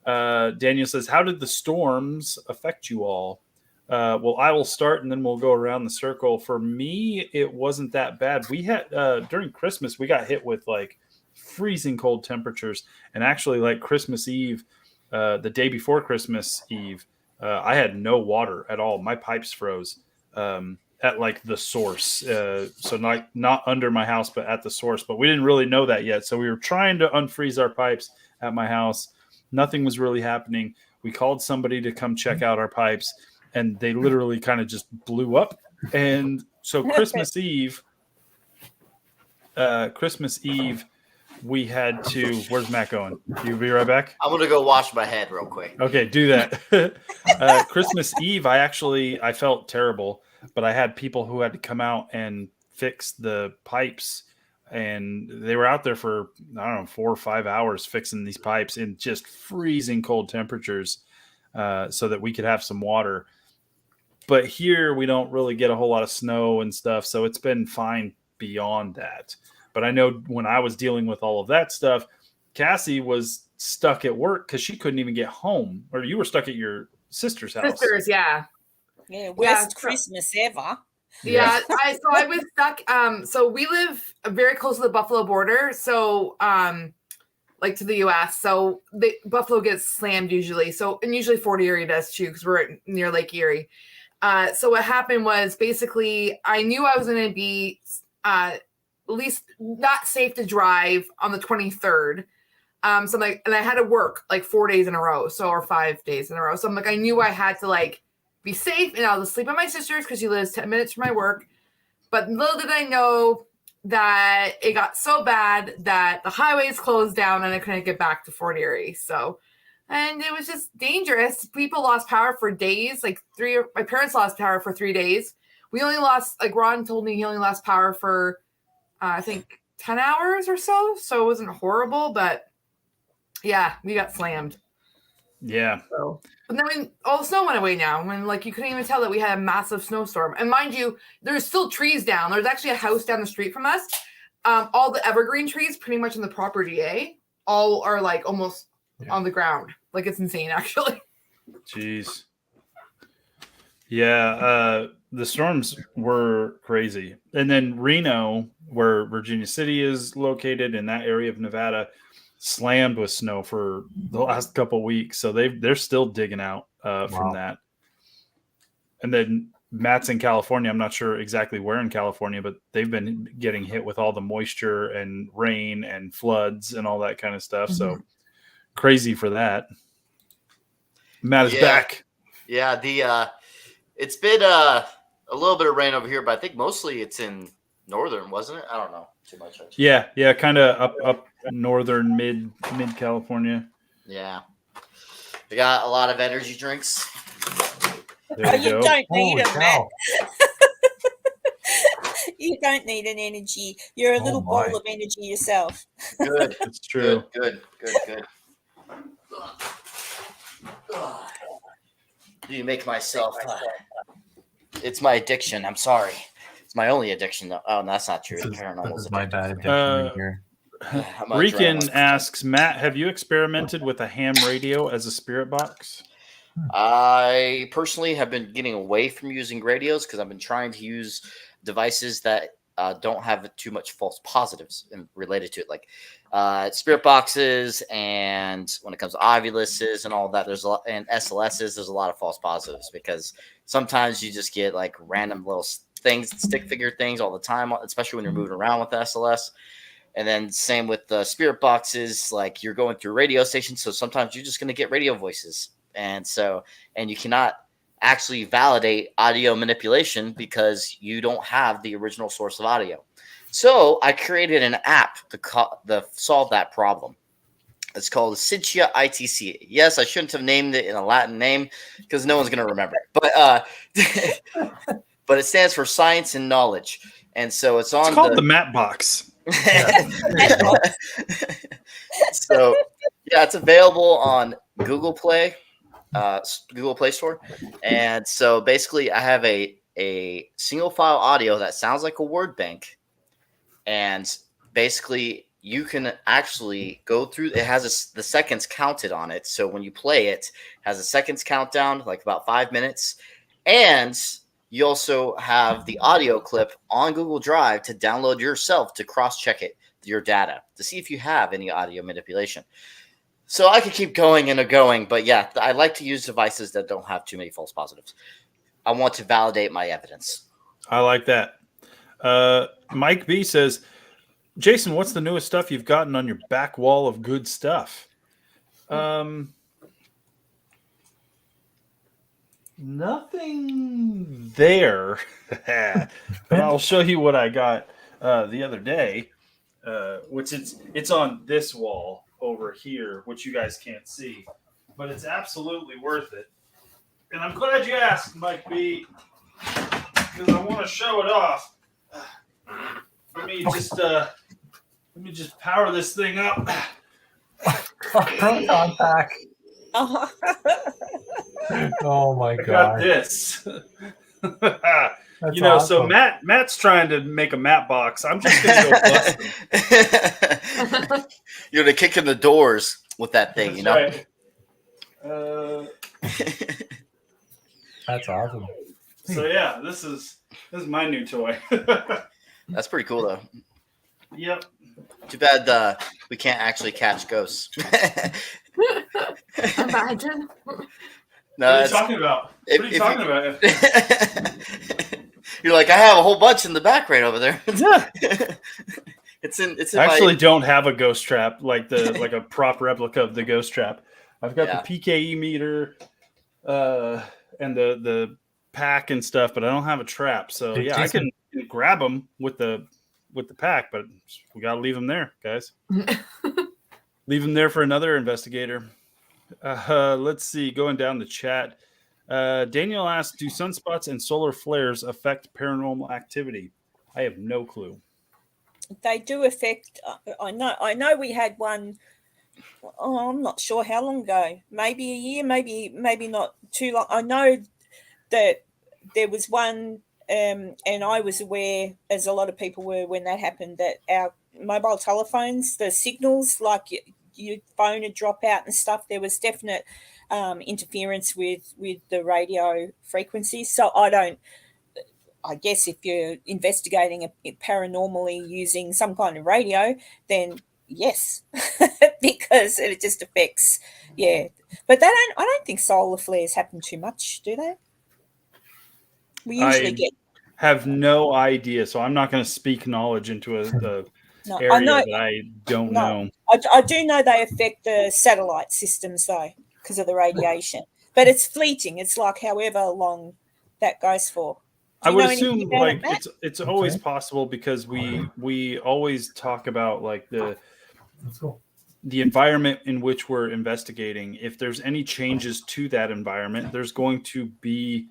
S1: Daniel says, how did the storms affect you all? Well, I will start and then we'll go around the circle. For me, it wasn't that bad. We had during Christmas, we got hit with like freezing cold temperatures, and actually like Christmas Eve, the day before Christmas Eve, I had no water at all. My pipes froze at like the source. So not under my house, but at the source. But we didn't really know that yet. So we were trying to unfreeze our pipes at my house. Nothing was really happening. We called somebody to come check out our pipes, and they literally kind of just blew up. And so Christmas Eve, we had to. Where's Matt going? You be right back.
S5: I'm gonna go wash my head real quick.
S1: Okay, do that. Christmas Eve, I felt terrible, but I had people who had to come out and fix the pipes, and they were out there for, I don't know, 4 or 5 hours fixing these pipes in just freezing cold temperatures, so that we could have some water. But here we don't really get a whole lot of snow and stuff, so it's been fine beyond that. But I know when I was dealing with all of that stuff, Cassie was stuck at work because she couldn't even get home. Or you were stuck at your sister's house.
S4: Sisters, yeah.
S3: Yeah, worst Christmas ever.
S4: Yeah, I was stuck. So we live very close to the Buffalo border, so like to the U.S. So the Buffalo gets slammed usually. So and usually Fort Erie does too because we're near Lake Erie. So what happened was basically I knew I was going to be at least not safe to drive on the 23rd. So I'm like, and I had to work like 4 days in a row, or 5 days in a row. So I'm like, I knew I had to like be safe, and I'll just sleep at my sister's because she lives 10 minutes from my work. But little did I know that it got so bad that the highways closed down and I couldn't get back to Fort Erie. So, and it was just dangerous. People lost power for days. My parents lost power for 3 days. We only lost, like Ron told me, he only lost power for I think 10 hours or so. So it wasn't horrible, but yeah, we got slammed.
S1: Yeah.
S4: So, but then all the snow went away now. When like you couldn't even tell that we had a massive snowstorm. And mind you, there's still trees down. There's actually a house down the street from us. All the evergreen trees, pretty much in the property, all are like almost on the ground. Like it's insane, actually.
S1: Jeez. Yeah, the storms were crazy. And then Reno, where Virginia City is located, in that area of Nevada, slammed with snow for the last couple of weeks. So they're still digging out from that. And then Matt's in California. I'm not sure exactly where in California, but they've been getting hit with all the moisture and rain and floods and all that kind of stuff. So crazy for that. Matt is
S5: Yeah.
S1: back.
S5: Yeah, it's been a little bit of rain over here, but I think mostly it's in northern, wasn't it? I don't know too much.
S1: Yeah, kind of up northern mid California.
S5: Yeah. We got a lot of energy drinks.
S1: There
S3: You
S1: go.
S3: don't need
S2: Holy
S3: them, Matt.
S2: cow.
S3: You don't need an energy. You're a
S2: Oh
S3: little
S2: my.
S3: ball of energy yourself.
S5: Good.
S1: It's true.
S5: Good. You make myself. It's my addiction. I'm sorry. It's my only addiction, though. Oh, no, that's not true.
S2: This is
S5: Paranormal's
S2: my
S5: addictive.
S2: bad addiction right here.
S5: I'm
S1: Rican
S5: adrenaline.
S1: asks, Matt, have you experimented with a ham radio as a spirit box?
S5: I personally have been getting away from using radios because I've been trying to use devices that don't have too much false positives related to it, like spirit boxes, and when it comes to ovuluses and all that, there's a lot, and SLSs, there's a lot of false positives because sometimes you just get like random little things, stick figure things all the time, especially when you're moving around with the SLS. And then same with the spirit boxes, like you're going through radio stations, so sometimes you're just going to get radio voices, and you cannot actually validate audio manipulation because you don't have the original source of audio. So I created an app to solve that problem. It's called Cintia ITC. Yes, I shouldn't have named it in a Latin name because no one's going to remember it. But it stands for science and knowledge. And so it's
S1: called the Matt box.
S5: So yeah, it's available on Google Play Store. And so basically I have a single file audio that sounds like a word bank, and basically you can actually go through, it has the seconds counted on it, so when you play it has a seconds countdown, like about 5 minutes, and you also have the audio clip on Google Drive to download yourself to cross-check it, your data, to see if you have any audio manipulation. So I could keep going and going, but yeah, I like to use devices that don't have too many false positives. I want to validate my evidence.
S1: I like that. Mike B says, Jason, what's the newest stuff you've gotten on your back wall of good stuff? Nothing there, but I'll show you what I got the other day, which it's on this wall over here, which you guys can't see, but it's absolutely worth it. And I'm glad you asked, Mike B, because I want to show it off. Let me just power this thing up.
S2: Contact. Oh my
S1: I
S2: god!
S1: got this.
S2: That's
S1: So
S2: awesome.
S1: Matt's trying to make a Matt box. I'm just gonna go bust him.
S5: You're gonna kick in the doors with that thing, you know.
S1: Right.
S2: That's awesome.
S1: So yeah, this is my new toy.
S5: That's pretty cool, though.
S1: Yep.
S5: Too bad we can't actually catch ghosts.
S4: Imagine.
S5: No,
S1: What are you talking about? What are you talking about?
S5: You're like, I have a whole bunch in the back right over there.
S1: Yeah.
S5: It's in
S1: I actually don't have a ghost trap like a prop replica of the ghost trap. I've got the PKE meter and the pack and stuff, but I don't have a trap. So yeah, I can grab them with the pack, but we got to leave them there, guys. Leave them there for another investigator. Let's see. Going down the chat, Daniel asked, "Do sunspots and solar flares affect paranormal activity?" I have no clue.
S3: They do affect. I know. We had one. Oh, I'm not sure how long ago. Maybe a year. Maybe not too long. I know that there was one, and I was aware, as a lot of people were when that happened, that our mobile telephones, the signals, like your phone would drop out and stuff. There was definite interference with the radio frequencies. So I guess if you're investigating it paranormally using some kind of radio, then yes, because it just affects, yeah. But I don't think solar flares happen too much, do they? We usually
S1: have no idea, so I'm not going to speak knowledge into
S3: No,
S1: area
S3: I know.
S1: that I don't
S3: No.
S1: know.
S3: I do know they affect the satellite systems though because of the radiation, but it's fleeting. It's like however long that goes for. Do
S1: I
S3: you
S1: would
S3: know anything
S1: assume
S3: about it,
S1: like
S3: Matt?
S1: it's always
S2: Okay.
S1: possible because we always talk about like
S2: Let's go.
S1: the environment in which we're investigating. If there's any changes to that environment, there's going to be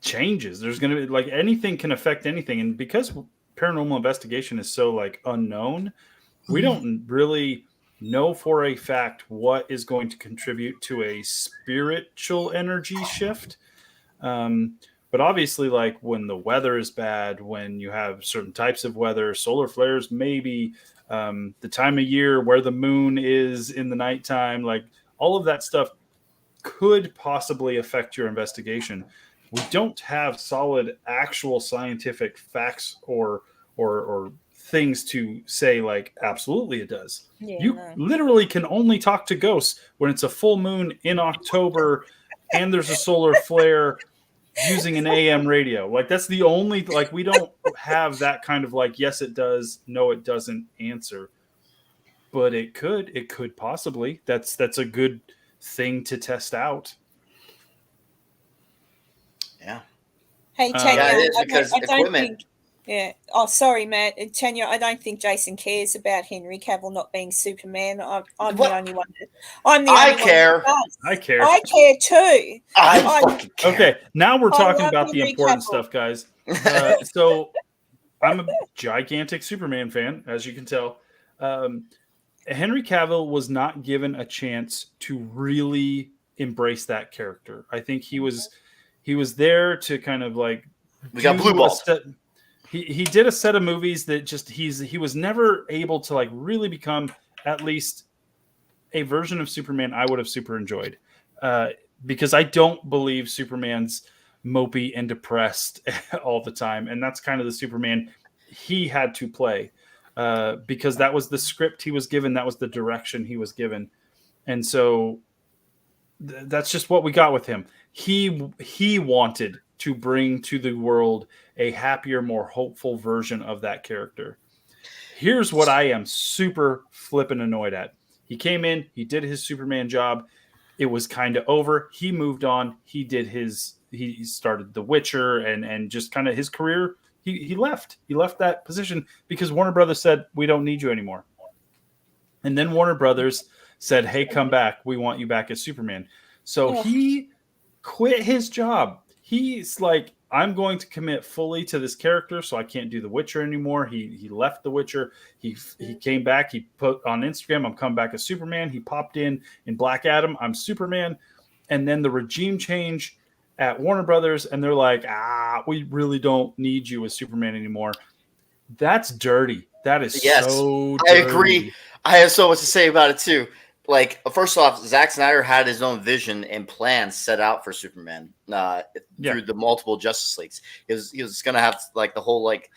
S1: changes. There's going to be like anything can affect anything, and because paranormal investigation is so like unknown, we don't really know for a fact what is going to contribute to a spiritual energy shift. But obviously, like when the weather is bad, when you have certain types of weather, solar flares, maybe the time of year where the moon is in the nighttime, like all of that stuff could possibly affect your investigation. We don't have solid, actual scientific facts or things to say like absolutely it does.
S3: Yeah,
S1: You
S3: no.
S1: literally can only talk to ghosts when it's a full moon in October and there's a solar flare using an AM radio. Like that's the only like we don't have that kind of like yes it does, no it doesn't answer. But it could possibly. That's a good thing to test out.
S5: Yeah.
S3: Hey
S1: Uh,
S3: Tanya,
S5: Yeah, it is
S3: I
S5: because
S3: don't
S5: equipment.
S3: think. Yeah. Oh, sorry, Matt. Tanya, I don't think Jason cares about Henry Cavill not being Superman. I'm
S5: What?
S3: the only one. I'm the
S5: I
S3: only
S5: care.
S3: one that does.
S1: I care.
S3: I care too.
S5: I fucking care.
S1: Okay, now we're
S3: I
S1: talking
S3: love
S1: about the
S3: Henry
S1: important
S3: Cavill.
S1: stuff, guys. So I'm a gigantic Superman fan, as you can tell. Henry Cavill was not given a chance to really embrace that character. I think he was there to kind of like
S5: We got
S1: do
S5: blue
S1: a
S5: balled.
S1: set- he did a set of movies that just he was never able to like really become at least a version of Superman I would have super enjoyed. Because I don't believe Superman's mopey and depressed all the time. And that's kind of the Superman he had to play because that was the script he was given. That was the direction he was given. And so that's just what we got with him. He wanted to bring to the world a happier, more hopeful version of that character. Here's what I am super flippin' annoyed at. He came in, he did his Superman job. It was kind of over. He moved on. He started The Witcher and just kind of his career. He left. He left that position because Warner Brothers said, we don't need you anymore. And then Warner Brothers said, hey, come back. We want you back as Superman. So he quit his job. He's like, I'm going to commit fully to this character, so I can't do The Witcher anymore. He left The Witcher. He came back. He put on Instagram, I'm coming back as Superman. He popped in Black Adam, I'm Superman. And then the regime change at Warner Brothers, and they're like, we really don't need you as Superman anymore. That's dirty. That is so dirty.
S5: I agree. I have so much to say about it too. Like, first off, Zack Snyder had his own vision and plans set out for Superman through the multiple Justice Leagues. He was going to have like the whole like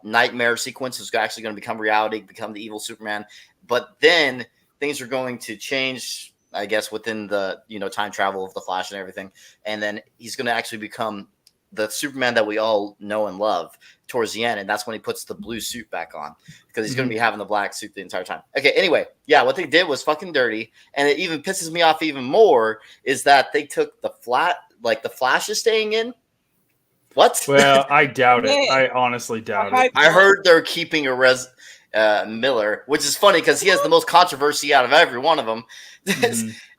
S5: nightmare sequence was actually going to become reality, become the evil Superman. But then things are going to change, I guess, within the time travel of the Flash and everything. And then he's going to actually become the Superman that we all know and love towards the end. And that's when he puts the blue suit back on because he's going to be having the black suit the entire time. Okay. Anyway. Yeah. What they did was fucking dirty. And it even pisses me off even more is that they took the Flash is staying in. What?
S1: Well, I doubt it. I honestly doubt it.
S5: I heard they're keeping Miller, which is funny because he has the most controversy out of every one of them.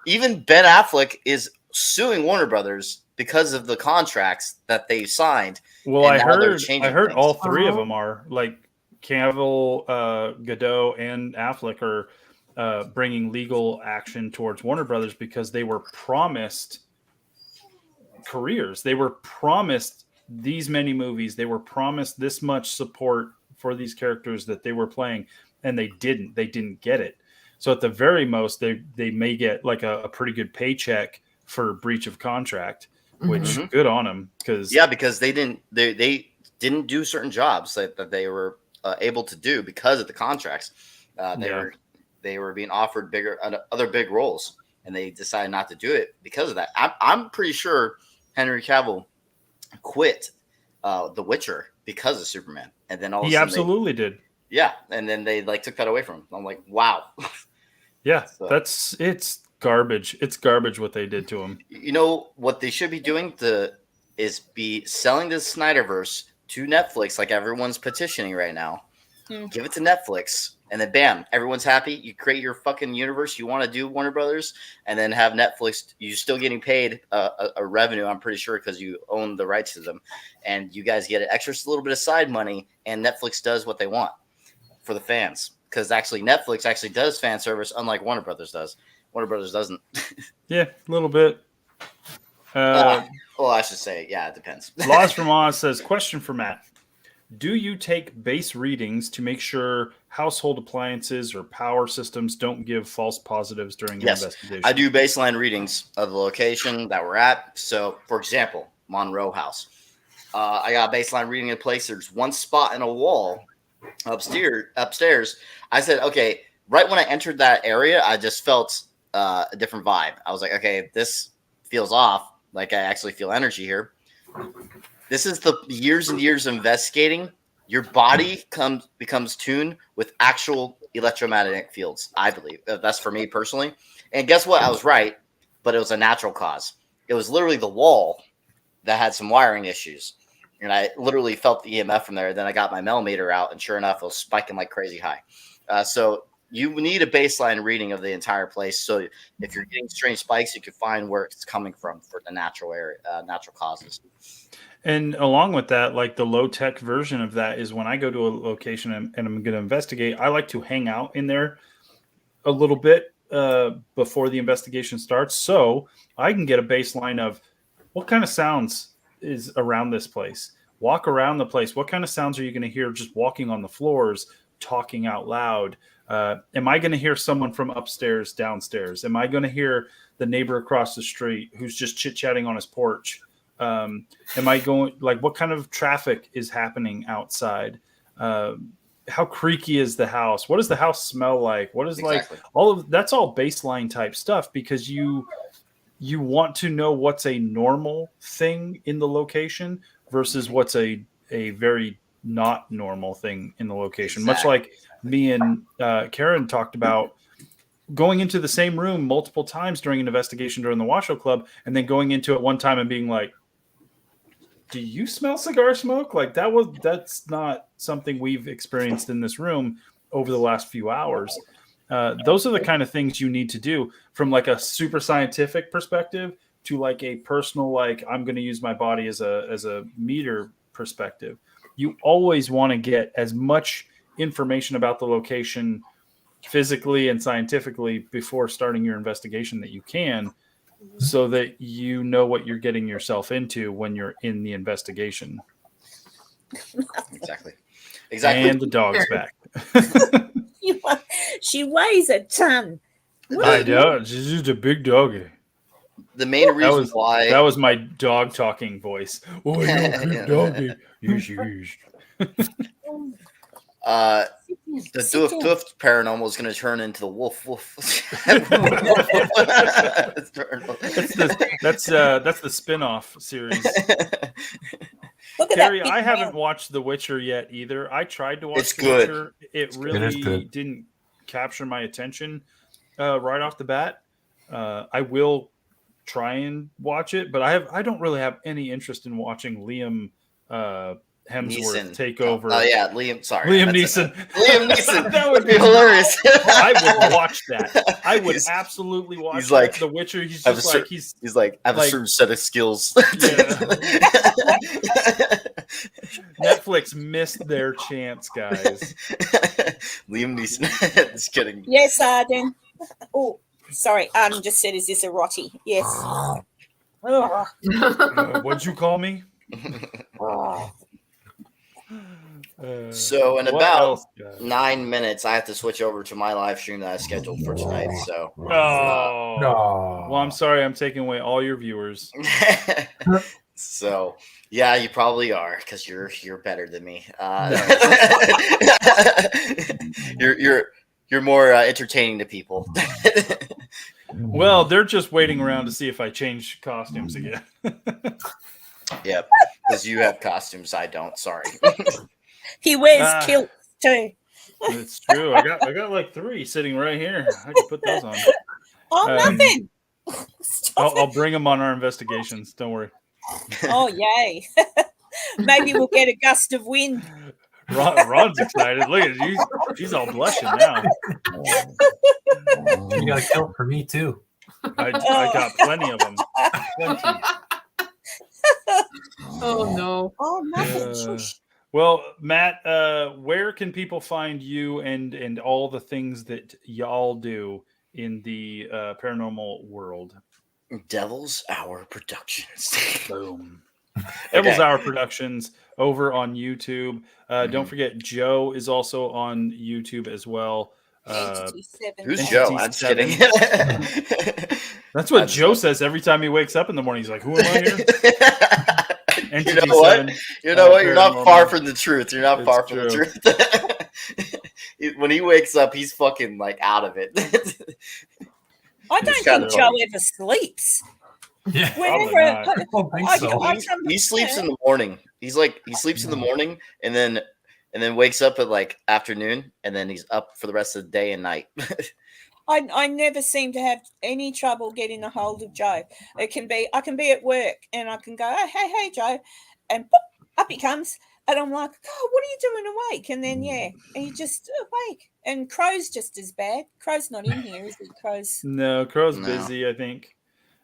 S5: Even Ben Affleck is suing Warner Brothers because of the contracts that they signed.
S1: Well, I heard
S5: things.
S1: all three of them are like Cavill, Godot, and Affleck are bringing legal action towards Warner Brothers because they were promised careers. They were promised these many movies. They were promised this much support for these characters that they were playing, and they didn't. They didn't get it. So at the very most, they may get like a pretty good paycheck for breach of contract. Which good on them because
S5: they didn't do certain jobs that they were able to do because of the contracts. They were being offered other big roles, and they decided not to do it because of that. I'm pretty sure Henry Cavill quit The Witcher because of Superman, and then
S1: he absolutely did.
S5: Yeah, and then they like took that away from him. I'm like, wow.
S1: Yeah,
S5: So-
S1: it's garbage. It's garbage what they did to him.
S5: You know what they should be doing is be selling the Snyderverse to Netflix, like everyone's petitioning right now. Give it to Netflix, and then bam, everyone's happy. You create your fucking universe you want to do, Warner Brothers, and then have Netflix. You're still getting paid a revenue, I'm pretty sure, because you own the rights to them, and you guys get an extra little bit of side money, and Netflix does what they want for the fans. Because actually, Netflix actually does fan service, unlike Warner Brothers does. Warner Brothers doesn't.
S1: Yeah, a little bit.
S5: Well, I should say, yeah, it depends.
S1: Laws from Oz says, question for Matt. Do you take base readings to make sure household appliances or power systems don't give false positives during an investigation?
S5: I do baseline readings of the location that we're at. So, for example, Monroe House. I got a baseline reading of the place. There's one spot in a wall upstairs. I said, okay, right when I entered that area, I just felt a different vibe. I was like, okay, this feels off. Like I actually feel energy here. This is the years and years of investigating. Your body becomes tuned with actual electromagnetic fields, I believe. That's for me personally. And guess what? I was right, but it was a natural cause. It was literally the wall that had some wiring issues. And I literally felt the EMF from there. Then I got my millimeter out, and sure enough, it was spiking like crazy high. So you need a baseline reading of the entire place. So if you're getting strange spikes, you can find where it's coming from for the natural causes.
S1: And along with that, like the low-tech version of that is when I go to a location and I'm going to investigate, I like to hang out in there a little bit before the investigation starts, so I can get a baseline of what kind of sounds is around this place. Walk around the place. What kind of sounds are you going to hear just walking on the floors, talking out loud? Am I going to hear someone from upstairs, downstairs? Am I going to hear the neighbor across the street who's just chit-chatting on his porch? Am I going, like, what kind of traffic is happening outside? How creaky is the house? What does the house smell like? What is
S5: Exactly.
S1: like all of that's all baseline type stuff, because you want to know what's a normal thing in the location versus what's a very not normal thing in the location.
S5: Exactly.
S1: Much like me and Karen talked about going into the same room multiple times during an investigation during the Washoe Club, and then going into it one time and being like, do you smell cigar smoke? Like that's not something we've experienced in this room over the last few hours. Those are the kind of things you need to do from like a super scientific perspective to like a personal, like I'm going to use my body as a meter perspective. You always want to get as much information about the location physically and scientifically before starting your investigation that you can, so that you know what you're getting yourself into when you're in the investigation.
S5: Exactly.
S1: And the dog's back.
S3: She weighs a ton.
S1: I know. She's just a big doggy.
S5: The main reason why
S1: that was my dog talking voice. Oh, you're a big doggy. Yes.
S5: The Doof Paranormal is going to turn into the Woof.
S1: That's the spin-off series.
S3: Look at
S1: Gary,
S3: that.
S1: I haven't watched The Witcher yet either. I tried to watch
S5: It's
S1: The
S5: good.
S1: Witcher. It really didn't capture my attention right off the bat. I will try and watch it, but I don't really have any interest in watching Liam Hemsworth take over.
S5: Oh yeah, Liam. Sorry,
S1: Liam Neeson.
S5: Liam Neeson.
S1: That would
S5: be hilarious.
S1: I would watch that. I would absolutely watch.
S5: He's like
S1: The Witcher. He's just like he's
S5: like I have
S1: like,
S5: a certain set of skills.
S1: Netflix missed their chance, guys.
S5: Liam Neeson. Just kidding.
S3: Yes, Arden. Oh, sorry. Arden just said, "Is this a Rotty?" Yes.
S1: What'd you call me?
S5: So in about 9 minutes, I have to switch over to my live stream that I scheduled for tonight. So
S1: no. Well, I'm sorry, I'm taking away all your viewers.
S5: So yeah, you probably are, because you're better than me. You're more entertaining to people.
S1: Well, they're just waiting around to see if I change costumes again.
S5: Yep, because you have costumes, I don't. Sorry.
S3: He wears kilts too.
S1: It's true. I got like 3 sitting right here. I can put those on.
S3: Oh, nothing. Stop
S1: I'll bring them on our investigations. Don't worry.
S3: Oh, yay. Maybe we'll get a gust of wind.
S1: Ron's excited. Look at you. She's all blushing now.
S2: You got a kilt for me too.
S1: I got plenty of them. Plenty.
S4: Oh no.
S3: Oh, nothing. Shush.
S1: Well, Matt, where can people find you and all the things that y'all do in the paranormal world?
S5: Devil's Hour Productions.
S1: Boom. Devil's Hour Productions over on YouTube. Don't forget, Joe is also on YouTube as well.
S3: Entity 7.
S5: Who's
S1: Entity
S5: Joe? I'm just
S1: 7.
S5: kidding.
S1: That's what Joe says every time he wakes up in the morning. He's like, "Who am I here?"
S5: You know what? You know what? You're not far from the truth. You're not far from the truth. When he wakes up, he's fucking like out of it.
S3: I don't think Joe ever sleeps.
S2: Yeah,
S3: Whenever
S2: I don't think so.
S5: He sleeps in the morning. He sleeps in the morning and then wakes up at like afternoon, and then he's up for the rest of the day and night.
S3: I never seem to have any trouble getting a hold of Joe. I can be at work and I can go, oh, hey Joe, and pop, up he comes, and I'm like, oh, what are you doing awake? And then and he's just awake. And Crow's just as bad. Crow's not in here, is he? Crow's
S1: busy, I think.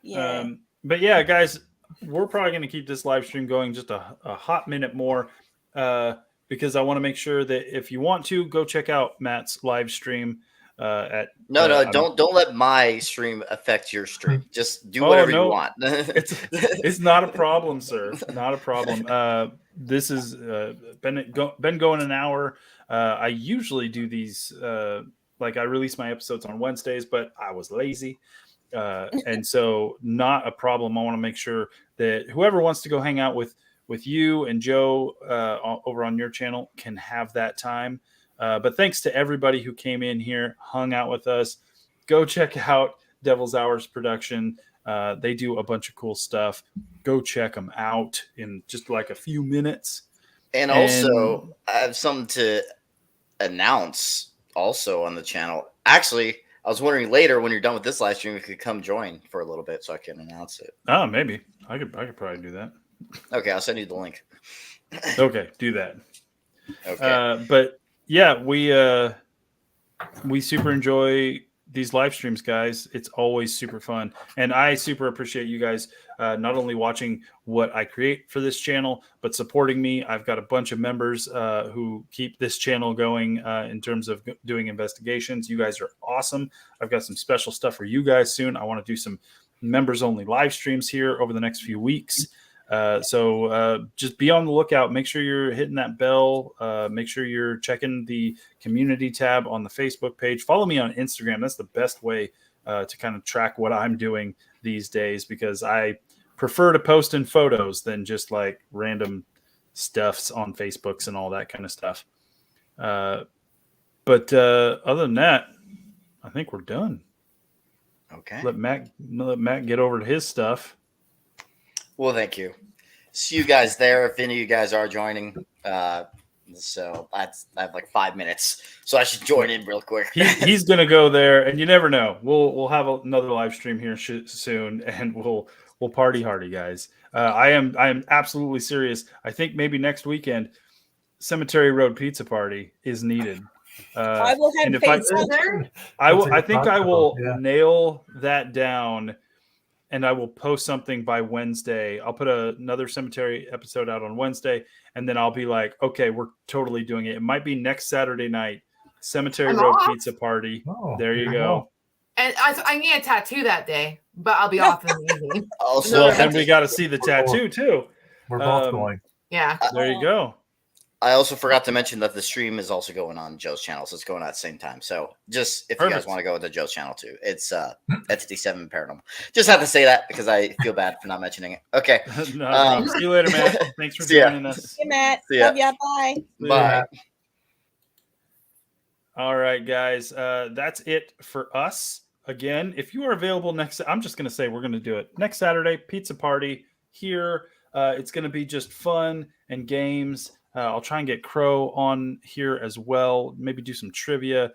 S3: Yeah.
S1: But yeah, guys, we're probably going to keep this live stream going just a hot minute more because I want to make sure that if you want to, go check out Matt's live stream.
S5: Don't let my stream affect your stream. Just do whatever you want.
S1: it's not a problem, sir. Not a problem. This has been going an hour. I usually do these like I release my episodes on Wednesdays, but I was lazy. And so not a problem. I want to make sure that whoever wants to go hang out with you and Joe over on your channel can have that time. But thanks to everybody who came in here, hung out with us. Go check out Devil's Hours Production. They do a bunch of cool stuff. Go check them out in just like a few minutes.
S5: And also, I have something to announce also on the channel. Actually, I was wondering later when you're done with this live stream, you could come join for a little bit so I can announce it.
S1: Oh, maybe. I could probably do that.
S5: Okay, I'll send you the link.
S1: Okay, do that.
S5: Okay.
S1: But yeah, we super enjoy these live streams, guys. It's always super fun. And I super appreciate you guys not only watching what I create for this channel, but supporting me. I've got a bunch of members who keep this channel going in terms of doing investigations. You guys are awesome. I've got some special stuff for you guys soon. I want to do some members only live streams here over the next few weeks. So just be on the lookout. Make sure you're hitting that bell. Make sure you're checking the community tab on the Facebook page. Follow me on Instagram. That's the best way to kind of track what I'm doing these days, because I prefer to post in photos than just like random stuffs on Facebooks and all that kind of stuff. But other than that, I think we're done.
S5: Okay.
S1: Let Matt get over to his stuff.
S5: Well, thank you. See you guys there if any of you guys are joining. So I have like 5 minutes, so I should join in real quick.
S1: He's gonna go there, and you never know. We'll have another live stream here soon, and we'll party hardy, guys. I am absolutely serious. I think maybe next weekend, Cemetery Road Pizza Party is needed.
S3: I will have pizza there.
S1: I think I will nail that down. And I will post something by Wednesday. I'll put another cemetery episode out on Wednesday, and then I'll be like, okay, we're totally doing it. It might be next Saturday night, Cemetery Road Pizza Party. Oh, there you go.
S4: And I need a tattoo that day, but I'll be off in the evening.
S1: Well, then we got to see the tattoo too.
S2: We're both going.
S4: Yeah.
S1: There you go.
S5: I also forgot to mention that the stream is also going on Joe's channel, so it's going on at the same time. So just if you guys want to go to Joe's channel too, it's Entity 7 Paranormal. Just have to say that because I feel bad for not mentioning it. Okay.
S1: No, see you later, Matt. Thanks for joining us.
S3: See you, Matt. Love ya. Bye.
S5: Bye.
S1: All right, guys. That's it for us. Again, if you are available I'm just going to say we're going to do it next Saturday, pizza party here. It's going to be just fun and games. I'll try and get Crow on here as well. Maybe do some trivia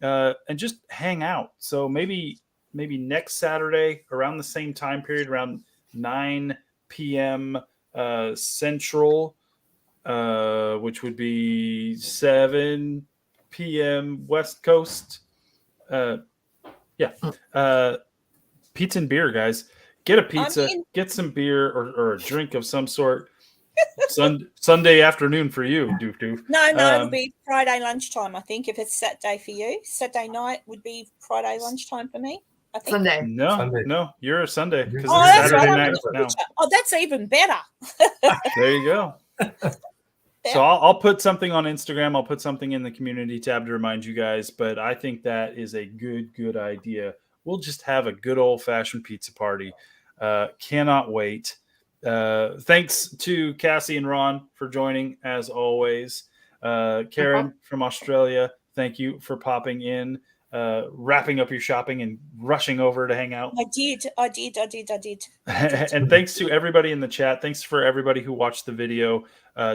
S1: and just hang out. So maybe next Saturday around the same time period, around 9 p.m. Central, which would be 7 p.m. West Coast. Pizza and beer, guys. Get a pizza, get some beer or a drink of some sort. Sunday afternoon for you, Doof.
S3: No, it'll be Friday lunchtime, I think, if it's Saturday for you. Saturday night would be Friday lunchtime for me, I think.
S4: Sunday.
S1: No, you're a Sunday because
S3: Oh,
S1: it's
S3: that's
S1: Saturday
S3: right.
S1: night now.
S3: Oh, that's even better.
S1: There you go. So I'll put something on Instagram. I'll put something in the community tab to remind you guys. But I think that is a good idea. We'll just have a good old-fashioned pizza party. Cannot wait. Thanks to Cassie and Ron for joining, as always. Karen from Australia, thank you for popping in, wrapping up your shopping and rushing over to hang out.
S3: I did.
S1: And thanks to everybody in the chat. Thanks for everybody who watched the video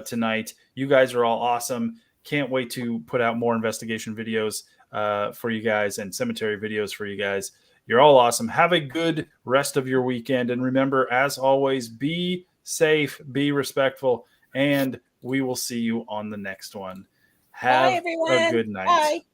S1: tonight. You guys are all awesome. Can't wait to put out more investigation videos for you guys and cemetery videos for you guys. You're all awesome. Have a good rest of your weekend. And remember, as always, be safe, be respectful, and we will see you on the next one. Have
S3: Bye, everyone.
S1: a good night.
S3: Bye.